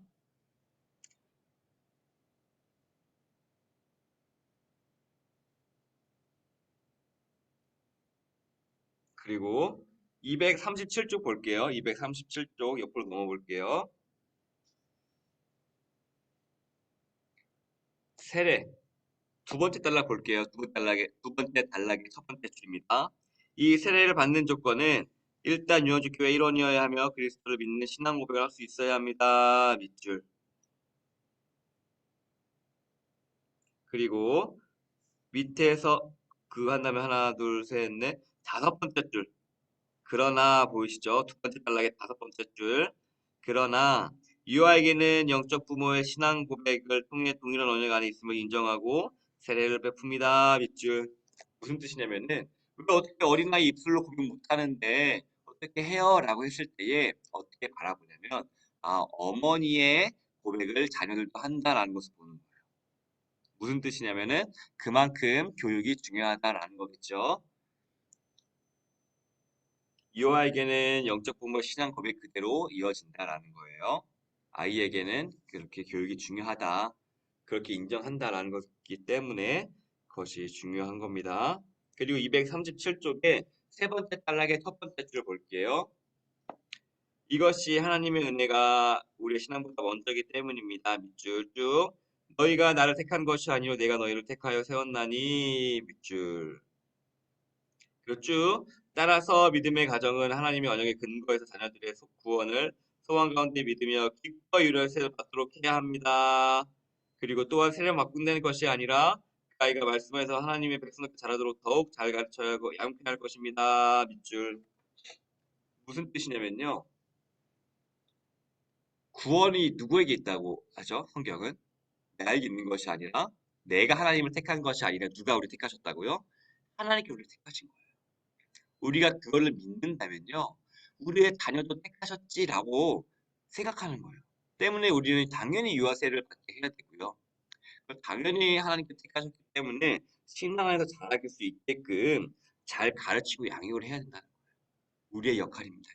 그리고 237쪽 볼게요. 237쪽 옆으로 넘어 볼게요. 세례. 두 번째 단락 볼게요. 두 번째 단락의 첫 번째 줄입니다. 이 세례를 받는 조건은 일단 유언주 교회 일원이어야 하며 그리스도를 믿는 신앙 고백을 할 수 있어야 합니다. 밑줄. 그리고 밑에서 그거 한 다음에 하나, 둘, 셋, 넷, 다섯 번째 줄. 그러나 보이시죠? 두 번째 단락의 다섯 번째 줄. 그러나 유아에게는 영적 부모의 신앙 고백을 통해 동일한 언약 안에 있음을 인정하고 세례를 베풉니다. 밑줄. 무슨 뜻이냐면은 우리가 어떻게 어린아이 입술로 고백 못하는데 어떻게 해요? 라고 했을 때에 어떻게 바라보냐면 어머니의 고백을 자녀들도 한다라는 것을 보는 거예요. 무슨 뜻이냐면은 그만큼 교육이 중요하다라는 거겠죠. 유아에게는 영적 부모 신앙 고백 그대로 이어진다라는 거예요. 아이에게는 그렇게 교육이 중요하다. 그렇게 인정한다라는 것이기 때문에 그것이 중요한 겁니다. 그리고 237쪽에 세 번째 단락의 첫 번째 줄 볼게요. 이것이 하나님의 은혜가 우리의 신앙보다 먼저이기 때문입니다. 밑줄 쭉. 너희가 나를 택한 것이 아니요 내가 너희를 택하여 세웠나니 밑줄. 그렇죠. 따라서 믿음의 가정은 하나님의 언약의 근거에서 자녀들의 구원을 소원 가운데 믿으며 기꺼이 이루어 세례를 받도록 해야 합니다. 그리고 또한 세례를 바꾼다는 것이 아니라 그 아이가 말씀에서 하나님의 백성답게 자라도록 더욱 잘 가르쳐야 하고 양육해야 할 것입니다. 밑줄. 무슨 뜻이냐면요. 구원이 누구에게 있다고 하죠? 성경은 나에게 있는 것이 아니라 내가 하나님을 택한 것이 아니라 누가 우리 택하셨다고요? 하나님께 우리를 택하신 거예요. 우리가 그거를 믿는다면요. 우리의 자녀도 택하셨지라고 생각하는 거예요. 때문에 우리는 당연히 유아세를 받게 해야 되고요. 당연히 하나님께 택하셨기 때문에 신앙 안에서 자라길 수 있게끔 잘 가르치고 양육을 해야 된다는 거예요. 우리의 역할입니다.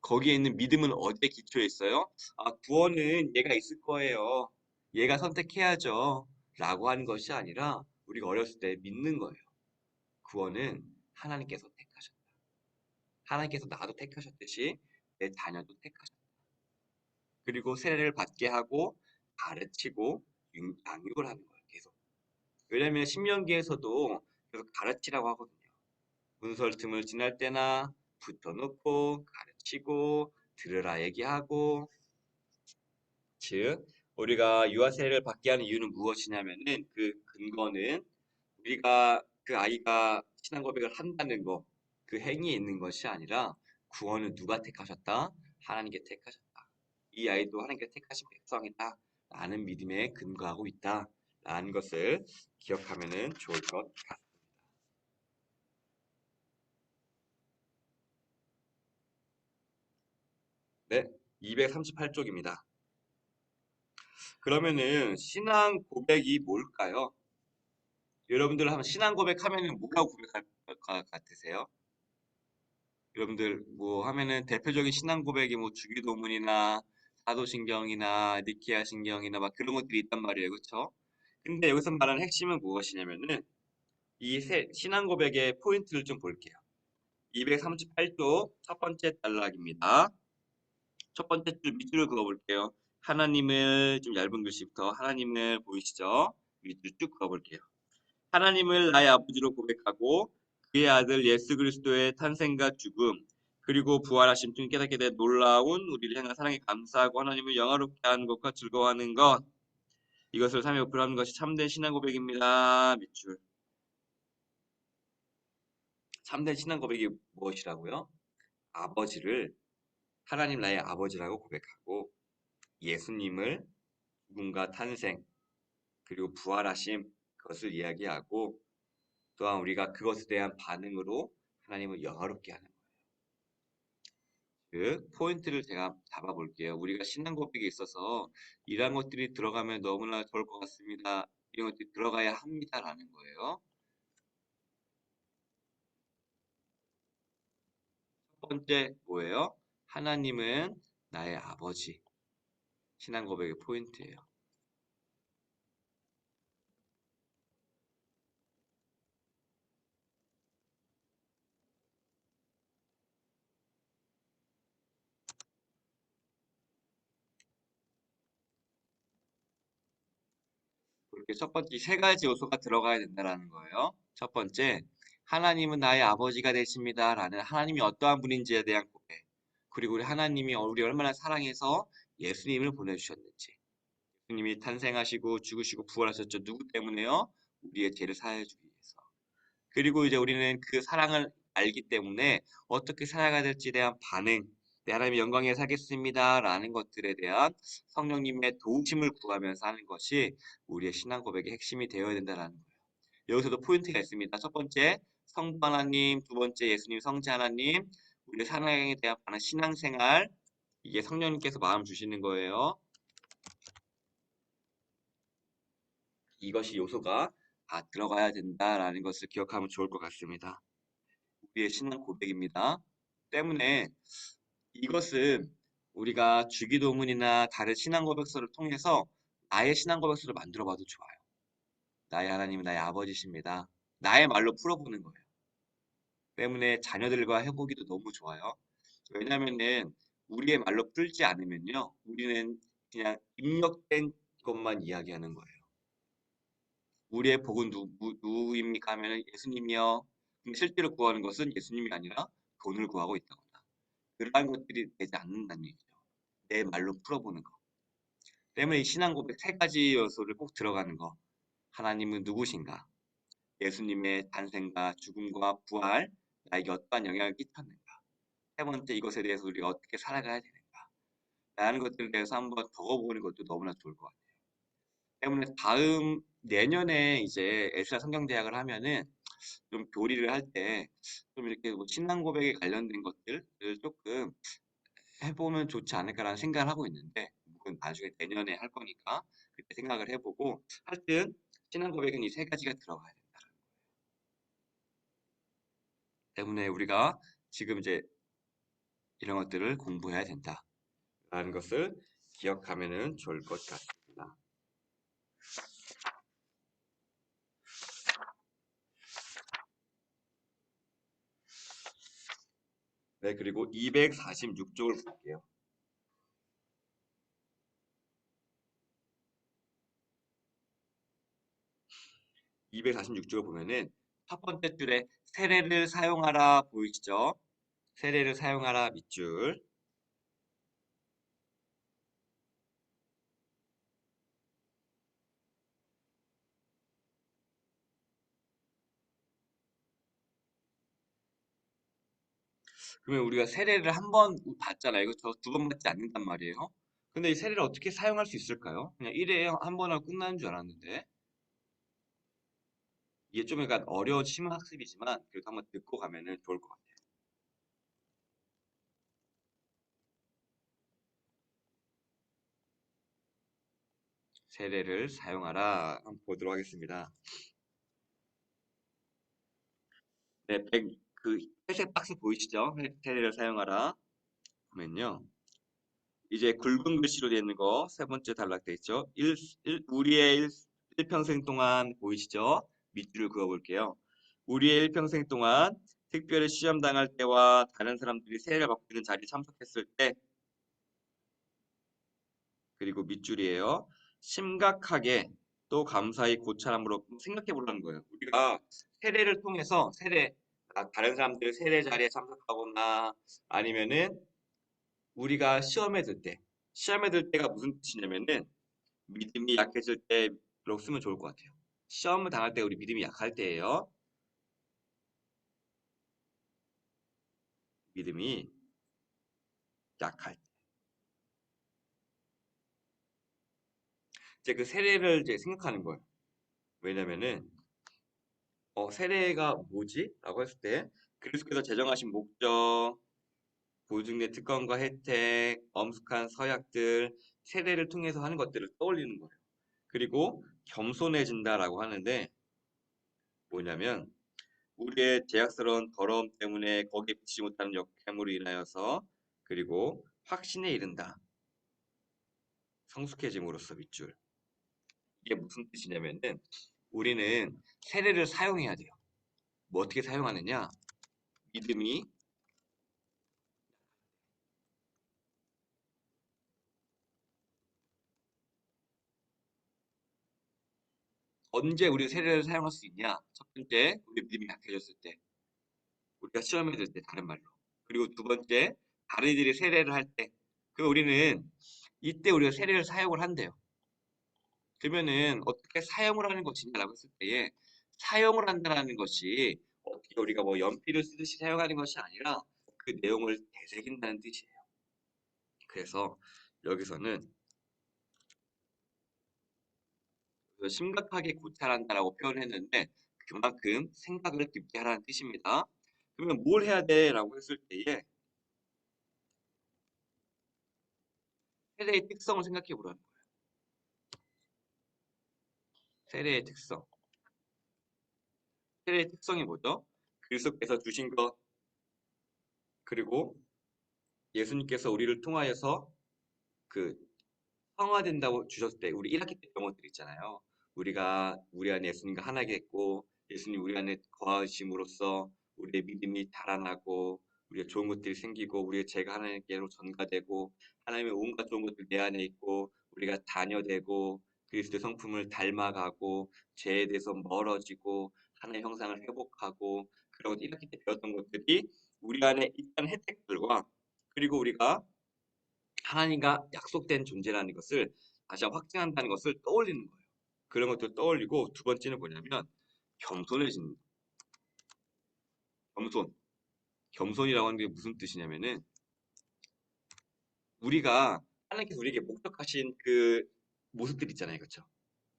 거기에 있는 믿음은 어디에 기초해 있어요? 구원은 얘가 있을 거예요. 얘가 선택해야죠. 라고 하는 것이 아니라 우리가 어렸을 때 믿는 거예요. 구원은 하나님께서 택하셨다. 하나님께서 나도 택하셨듯이 내 자녀도 택하셨다. 그리고 세례를 받게 하고 가르치고 양육을 하는 거예요. 계속. 왜냐하면 신명기에서도 계속 가르치라고 하거든요. 문설 틈을 지날 때나 붙어놓고 가르치고 들으라 얘기하고 즉 우리가 유아 세례를 받게 하는 이유는 무엇이냐면은 그 근거는 우리가 그 아이가 신앙 고백을 한다는 거, 그 행위에 있는 것이 아니라 구원은 누가 택하셨다? 하나님께 택하셨다. 이 아이도 하나님께 택하신 백성이다. 라는 믿음에 근거하고 있다. 라는 것을 기억하면 좋을 것 같습니다. 네, 238쪽입니다. 그러면은 신앙 고백이 뭘까요? 여러분들 하면 신앙 고백하면은 뭐라고 고백할 것 같으세요? 여러분들 뭐 하면은 대표적인 신앙 고백이 뭐 주기도문이나 사도신경이나 니케아 신경이나 막 그런 것들이 있단 말이에요. 그렇죠? 근데 여기서 말하는 핵심은 무엇이냐면은 신앙 고백의 포인트를 좀 볼게요. 238쪽 첫 번째 단락입니다. 첫 번째 줄 밑줄을 그어볼게요. 하나님을 좀 얇은 글씨부터 하나님을 보이시죠? 밑줄 쭉 그어볼게요. 하나님을 나의 아버지로 고백하고 그의 아들 예수 그리스도의 탄생과 죽음 그리고 부활하심 중 깨닫게 된 놀라운 우리를 향한 사랑에 감사하고 하나님을 영화롭게 하는 것과 즐거워하는 것 이것을 삶에 어필하는 것이 참된 신앙 고백입니다. 밑줄. 참된 신앙 고백이 무엇이라고요? 아버지를 하나님 나의 아버지라고 고백하고 예수님을 죽음과 탄생 그리고 부활하심 그것을 이야기하고 또한 우리가 그것에 대한 반응으로 하나님을 영화롭게 하는 그 포인트를 제가 잡아볼게요. 우리가 신앙 고백에 있어서 이러한 것들이 들어가면 너무나 좋을 것 같습니다. 이런 것들이 들어가야 합니다라는 거예요. 첫 번째 뭐예요? 하나님은 나의 아버지. 신앙 고백의 포인트예요. 그렇게 첫 번째 세 가지 요소가 들어가야 된다는 거예요. 첫 번째, 하나님은 나의 아버지가 되십니다라는 하나님이 어떠한 분인지에 대한 고백. 그리고 우리 하나님이 우리 얼마나 사랑해서 예수님을 보내주셨는지. 예수님이 탄생하시고 죽으시고 부활하셨죠. 누구 때문에요? 우리의 죄를 사하여 주기 위해서. 그리고 이제 우리는 그 사랑을 알기 때문에 어떻게 살아가야 될지에 대한 반응, 내 하나님의 영광에 살겠습니다라는 것들에 대한 성령님의 도우심을 구하면서 하는 것이 우리의 신앙 고백의 핵심이 되어야 된다는 거예요. 여기서도 포인트가 있습니다. 첫 번째, 성부 하나님, 두 번째, 예수님 성자 하나님, 우리의 사랑에 대한 반응, 신앙생활, 이게 성령님께서 마음 주시는 거예요. 이것이 요소가 다 들어가야 된다라는 것을 기억하면 좋을 것 같습니다. 우리의 신앙 고백입니다. 때문에 이것은 우리가 주기도문이나 다른 신앙 고백서를 통해서 나의 신앙 고백서를 만들어 봐도 좋아요. 나의 하나님은 나의 아버지십니다. 나의 말로 풀어보는 거예요. 때문에 자녀들과 해보기도 너무 좋아요. 왜냐면은 우리의 말로 풀지 않으면요. 우리는 그냥 입력된 것만 이야기하는 거예요. 우리의 복은 누구입니까 하면은 예수님이요. 근데 실제로 구하는 것은 예수님이 아니라 돈을 구하고 있다거나 그러한 것들이 되지 않는다는 얘기죠. 내 말로 풀어보는 거. 때문에 이 신앙 고백 세 가지 요소를 꼭 들어가는 거. 하나님은 누구신가? 예수님의 탄생과 죽음과 부활, 나에게 어떠한 영향을 끼쳤는가? 세 번째, 이것에 대해서 우리가 어떻게 살아가야 되는가? 라는 것들에 대해서 한번 적어보는 것도 너무나 좋을 것 같아요. 때문에 다음 내년에 이제 에스라 성경대학을 하면은 좀 교리를 할 때 좀 이렇게 뭐 신앙 고백에 관련된 것들을 조금 해보면 좋지 않을까라는 생각을 하고 있는데, 물론 나중에 내년에 할 거니까 그때 생각을 해보고, 하여튼 신앙 고백은 이 세 가지가 들어가야 된다. 때문에 우리가 지금 이제 이런 것들을 공부해야 된다라는 것을 기억하면은 좋을 것 같습니다. 네, 그리고 246쪽을 볼게요. 246쪽을 보면은 첫 번째 줄에 세례를 사용하라 보이시죠? 세례를 사용하라 밑줄. 그러면 우리가 세례를 한 번 받잖아요. 이거 저 두 번 받지 않는단 말이에요. 근데 이 세례를 어떻게 사용할 수 있을까요? 그냥 1회에 한 번 하고 끝나는 줄 알았는데 이게 좀 약간 어려운 심화 학습이지만 그래도 한번 듣고 가면은 좋을 것 같아요. 세례를 사용하라 한번 보도록 하겠습니다. 네, 그 회색 박스 보이시죠? 세례를 사용하라 보면요. 이제 굵은 글씨로 되어 있는 거 세 번째 단락돼 있죠. 우리의 일평생 동안 보이시죠? 밑줄을 그어볼게요. 우리의 일평생 동안 특별히 시험 당할 때와 다른 사람들이 세례를 받고 있는 자리에 참석했을 때 그리고 밑줄이에요. 심각하게 또 감사히 고찰함으로 생각해 보라는 거예요. 우리가 세례를 통해서 다른 사람들 세례 자리에 참석하거나 아니면은 우리가 시험에 들 때가 무슨 뜻이냐면은 믿음이 약해질 때로 쓰면 좋을 것 같아요. 시험을 당할 때 우리 믿음이 약할 때예요. 믿음이 약할 때. 이제 그 세례를 이제 생각하는 거예요. 왜냐면은 세례가 뭐지? 라고 했을 때 그리스도께서 제정하신 목적, 보증된 특권과 혜택, 엄숙한 서약들, 세례를 통해서 하는 것들을 떠올리는 거예요. 그리고 겸손해진다라고 하는데 뭐냐면 우리의 죄악스러운 더러움 때문에 거기에 비치지 못하는 역함으로 인하여서 그리고 확신에 이른다. 성숙해짐으로써 밑줄. 이게 무슨 뜻이냐면은 우리는 세례를 사용해야 돼요. 뭐 어떻게 사용하느냐? 믿음이 언제 우리 세례를 사용할 수 있냐? 첫 번째, 우리 믿음이 약해졌을 때. 우리가 시험에 들 때 다른 말로. 그리고 두 번째, 다른 이들이 세례를 할 때. 그 우리는 이때 우리가 세례를 사용을 한대요. 그러면은 어떻게 사용을 하는 것이냐라고 했을 때에 사용을 한다는 것이 어떻게 우리가 뭐 연필을 쓰듯이 사용하는 것이 아니라 그 내용을 되새긴다는 뜻이에요. 그래서 여기서는 심각하게 고찰한다라고 표현했는데 그만큼 생각을 깊게 하라는 뜻입니다. 그러면 뭘 해야 돼라고 했을 때에 세례의 특성을 생각해 보라는 거예요. 세례의 특성. 세례의 특성이 뭐죠? 그리스도께서 주신 것 그리고 예수님께서 우리를 통하여서 그 성화된다고 주셨을 때 우리 1학기 때 경험들 있잖아요. 우리가 우리 안에 예수님과 하나가 됐고 예수님 우리 안에 거하심으로써 우리의 믿음이 달아나고 우리의 좋은 것들이 생기고 우리의 죄가 하나님께로 전가되고 하나님의 온갖 좋은 것들 내 안에 있고 우리가 자녀되고 그리스도의 성품을 닮아가고 죄에 대해서 멀어지고 하나님의 형상을 회복하고 그리고 1학기 때 배웠던 것들이 우리 안에 있던 혜택들과 그리고 우리가 하나님과 약속된 존재라는 것을 다시 한번 확증한다는 것을 떠올리는 거예요. 그런 것들을 떠올리고 두 번째는 뭐냐면 겸손해지는 거예요. 겸손. 겸손이라고 하는 게 무슨 뜻이냐면은 우리가 하나님께서 우리에게 목적하신 그 모습들 있잖아요. 그렇죠?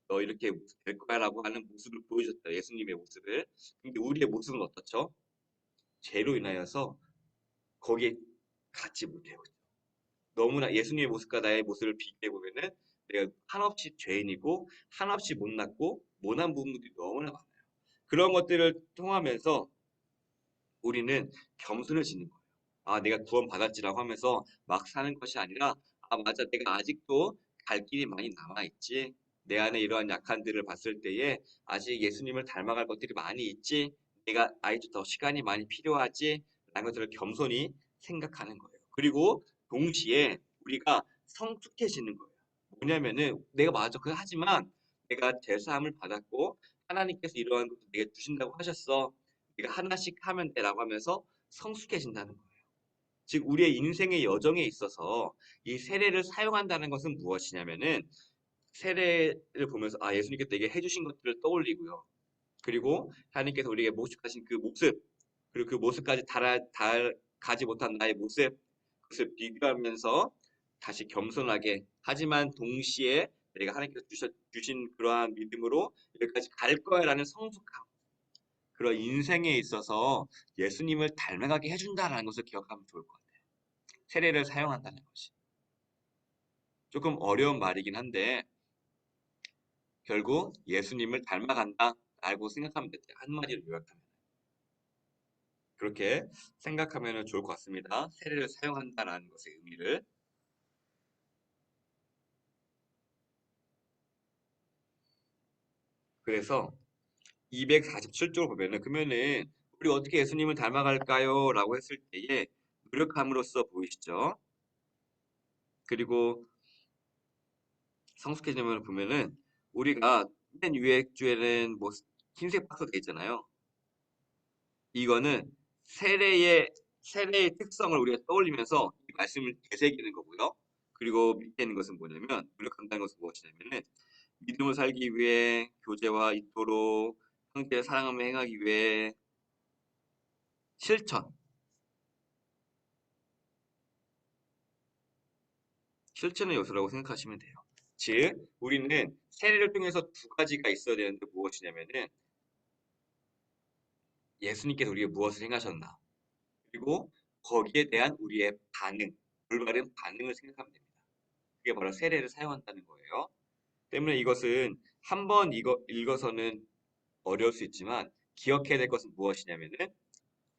너 이렇게 될 거야라고 하는 모습을 보여줬다. 예수님의 모습을. 근데 우리의 모습은 어떻죠? 죄로 인하여서 거기에 갖지 못해요. 너무나 예수님의 모습과 나의 모습을 비교해 보면은 내가 한없이 죄인이고 한없이 못났고 모난 부분들이 너무나 많아요. 그런 것들을 통하면서 우리는 겸손해지는 거예요. 아, 내가 구원 받았지라고 하면서 막 사는 것이 아니라 아, 맞아. 내가 아직도 갈 길이 많이 남아 있지. 내 안에 이러한 약한들을 봤을 때에 아직 예수님을 닮아갈 것들이 많이 있지. 내가 아직도 더 시간이 많이 필요하지. 라는 것들을 겸손히 생각하는 거예요. 그리고 동시에 우리가 성숙해지는 거예요. 뭐냐면은 내가 맞아. 그거 하지만 내가 제사함을 받았고 하나님께서 이러한 것을 내게 주신다고 하셨어. 네가 하나씩 하면 돼라고 하면서 성숙해진다는 거예요. 즉 우리의 인생의 여정에 있어서 이 세례를 사용한다는 것은 무엇이냐면은 세례를 보면서 아 예수님께서 내게 해주신 것들을 떠올리고요. 그리고 하나님께서 우리에게 모습하신 그 모습 그리고 그 모습까지 가지 못한 나의 모습 그것을 비교하면서 다시 겸손하게 하지만 동시에 내가 하나님께서 주신 그러한 믿음으로 여기까지 갈 거야라는 성숙함 그런 인생에 있어서 예수님을 닮아가게 해준다라는 것을 기억하면 좋을 것 같아요. 세례를 사용한다는 것이. 조금 어려운 말이긴 한데 결국 예수님을 닮아간다라고 생각하면 돼요. 한마디로 요약하면. 그렇게 생각하면 좋을 것 같습니다. 세례를 사용한다라는 것의 의미를. 그래서 247쪽 보면은 그러면은 우리 어떻게 예수님을 닮아갈까요? 라고 했을 때에 노력함으로써 보이시죠? 그리고 성숙해지면 보면은 우리가 맨 위에 줄에는 뭐 흰색 박스가 있잖아요. 이거는 세례의 특성을 우리가 떠올리면서 이 말씀을 되새기는 거고요. 그리고 밑에 있는 것은 뭐냐면 노력한다는 것은 무엇이냐면은 믿음을 살기 위해 교제와 이토록 형제의 사랑함을 행하기 위해 실천, 실천의 요소라고 생각하시면 돼요. 즉 우리는 세례를 통해서 두 가지가 있어야 되는데 무엇이냐면은 예수님께서 우리에게 무엇을 행하셨나 그리고 거기에 대한 우리의 반응, 올바른 반응을 생각하면 됩니다. 그게 바로 세례를 사용한다는 거예요. 때문에 이것은 한 번 읽어서는 어려울 수 있지만 기억해야 될 것은 무엇이냐면은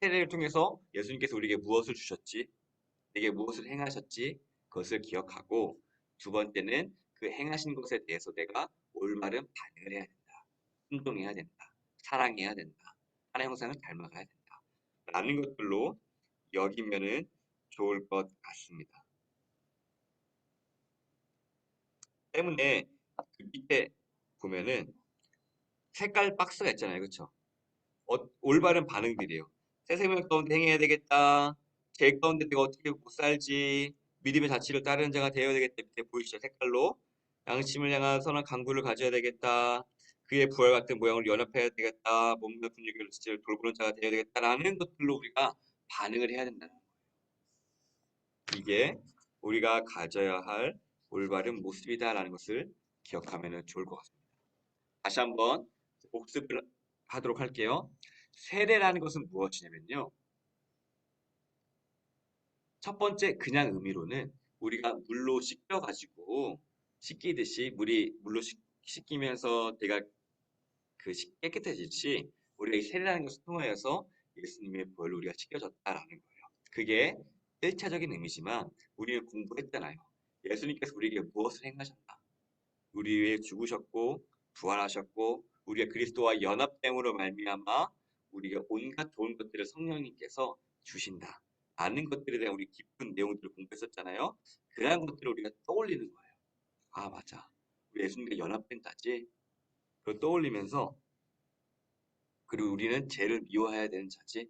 세례를 통해서 예수님께서 우리에게 무엇을 주셨지, 내게 무엇을 행하셨지, 그것을 기억하고 두 번째는 그 행하신 것에 대해서 내가 올바른 반응을 해야 된다. 순종해야 된다. 사랑해야 된다. 하나의 형상을 닮아가야 된다. 라는 것들로 여기면은 좋을 것 같습니다. 때문에 그 밑에 보면은 색깔 박스가 있잖아요. 그렇죠? 올바른 반응들이에요. 새 생명 가운데 행해야 되겠다. 제 가운데 내가 어떻게 못 살지. 믿음의 자치를 따르는 자가 되어야 되겠다. 밑에 보이시죠? 색깔로. 양심을 향한 선한 강구를 가져야 되겠다. 그의 부활 같은 모양을 연합해야 되겠다. 몸과 분위기를 진짜 돌보는 자가 되어야 되겠다라는 것들로 우리가 반응을 해야 된다. 이게 우리가 가져야 할 올바른 모습이다라는 것을 기억하면 좋을 것 같습니다. 다시 한번 복습을 하도록 할게요. 세례라는 것은 무엇이냐면요. 첫 번째 그냥 의미로는 우리가 물로 씻겨가지고 씻기듯이 물로 씻기면서 내가 깨끗해지듯이 우리가 이 세례라는 것을 통하여서 예수님의 보혈로 우리가 씻겨졌다라는 거예요. 그게 1차적인 의미지만 우리는 공부했잖아요. 예수님께서 우리에게 무엇을 행하셨나? 우리 위해 죽으셨고 부활하셨고 우리가 그리스도와 연합됨으로 말미암아 우리가 온갖 좋은 것들을 성령님께서 주신다. 아는 것들에 대한 우리 깊은 내용들을 공부했었잖아요. 그러한 것들을 우리가 떠올리는 거예요. 아 맞아. 우리 예수님과 연합된 자지. 그걸 떠올리면서 그리고 우리는 죄를 미워해야 되는 자지.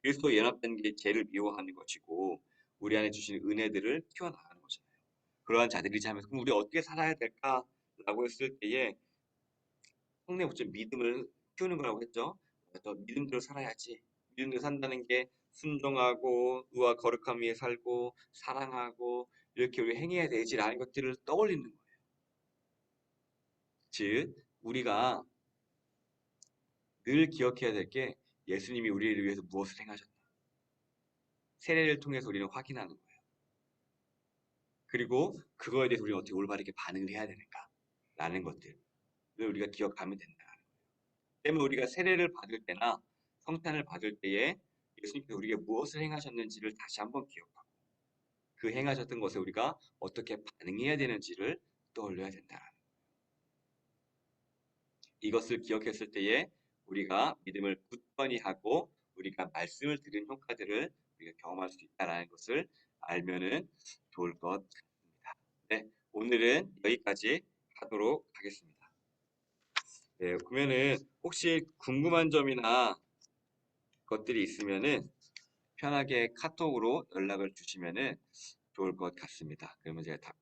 그리스도와 연합된 게 죄를 미워하는 것이고 우리 안에 주신 은혜들을 키워나가는 거잖아요. 그러한 자들이지 하면서 그럼 우리 어떻게 살아야 될까라고 했을 때에 성내 붙인 믿음을 키우는 거라고 했죠. 그래서 믿음대로 살아야지. 믿음대로 산다는 게 순종하고 의와 거룩함 위에 살고 사랑하고 이렇게 우리 행해야 되지라는 것들을 떠올리는 거예요. 즉 우리가 늘 기억해야 될 게 예수님이 우리를 위해서 무엇을 행하셨나. 세례를 통해서 우리는 확인하는 거예요. 그리고 그거에 대해서 우리가 어떻게 올바르게 반응을 해야 되는가라는 것들을 우리가 기억하면 된다. 때문에 우리가 세례를 받을 때나 성탄을 받을 때에 예수님께서 우리에게 무엇을 행하셨는지를 다시 한번 기억하고 그 행하셨던 것에 우리가 어떻게 반응해야 되는지를 떠올려야 된다. 이것을 기억했을 때에 우리가 믿음을 굳건히 하고 우리가 말씀을 들은 효과들을 우리가 경험할 수 있다는 것을 알면은 좋을 것 같습니다. 네, 오늘은 여기까지 하도록 하겠습니다. 네, 그러면은 혹시 궁금한 점이나 것들이 있으면은 편하게 카톡으로 연락을 주시면은 좋을 것 같습니다. 그러면 제가 답변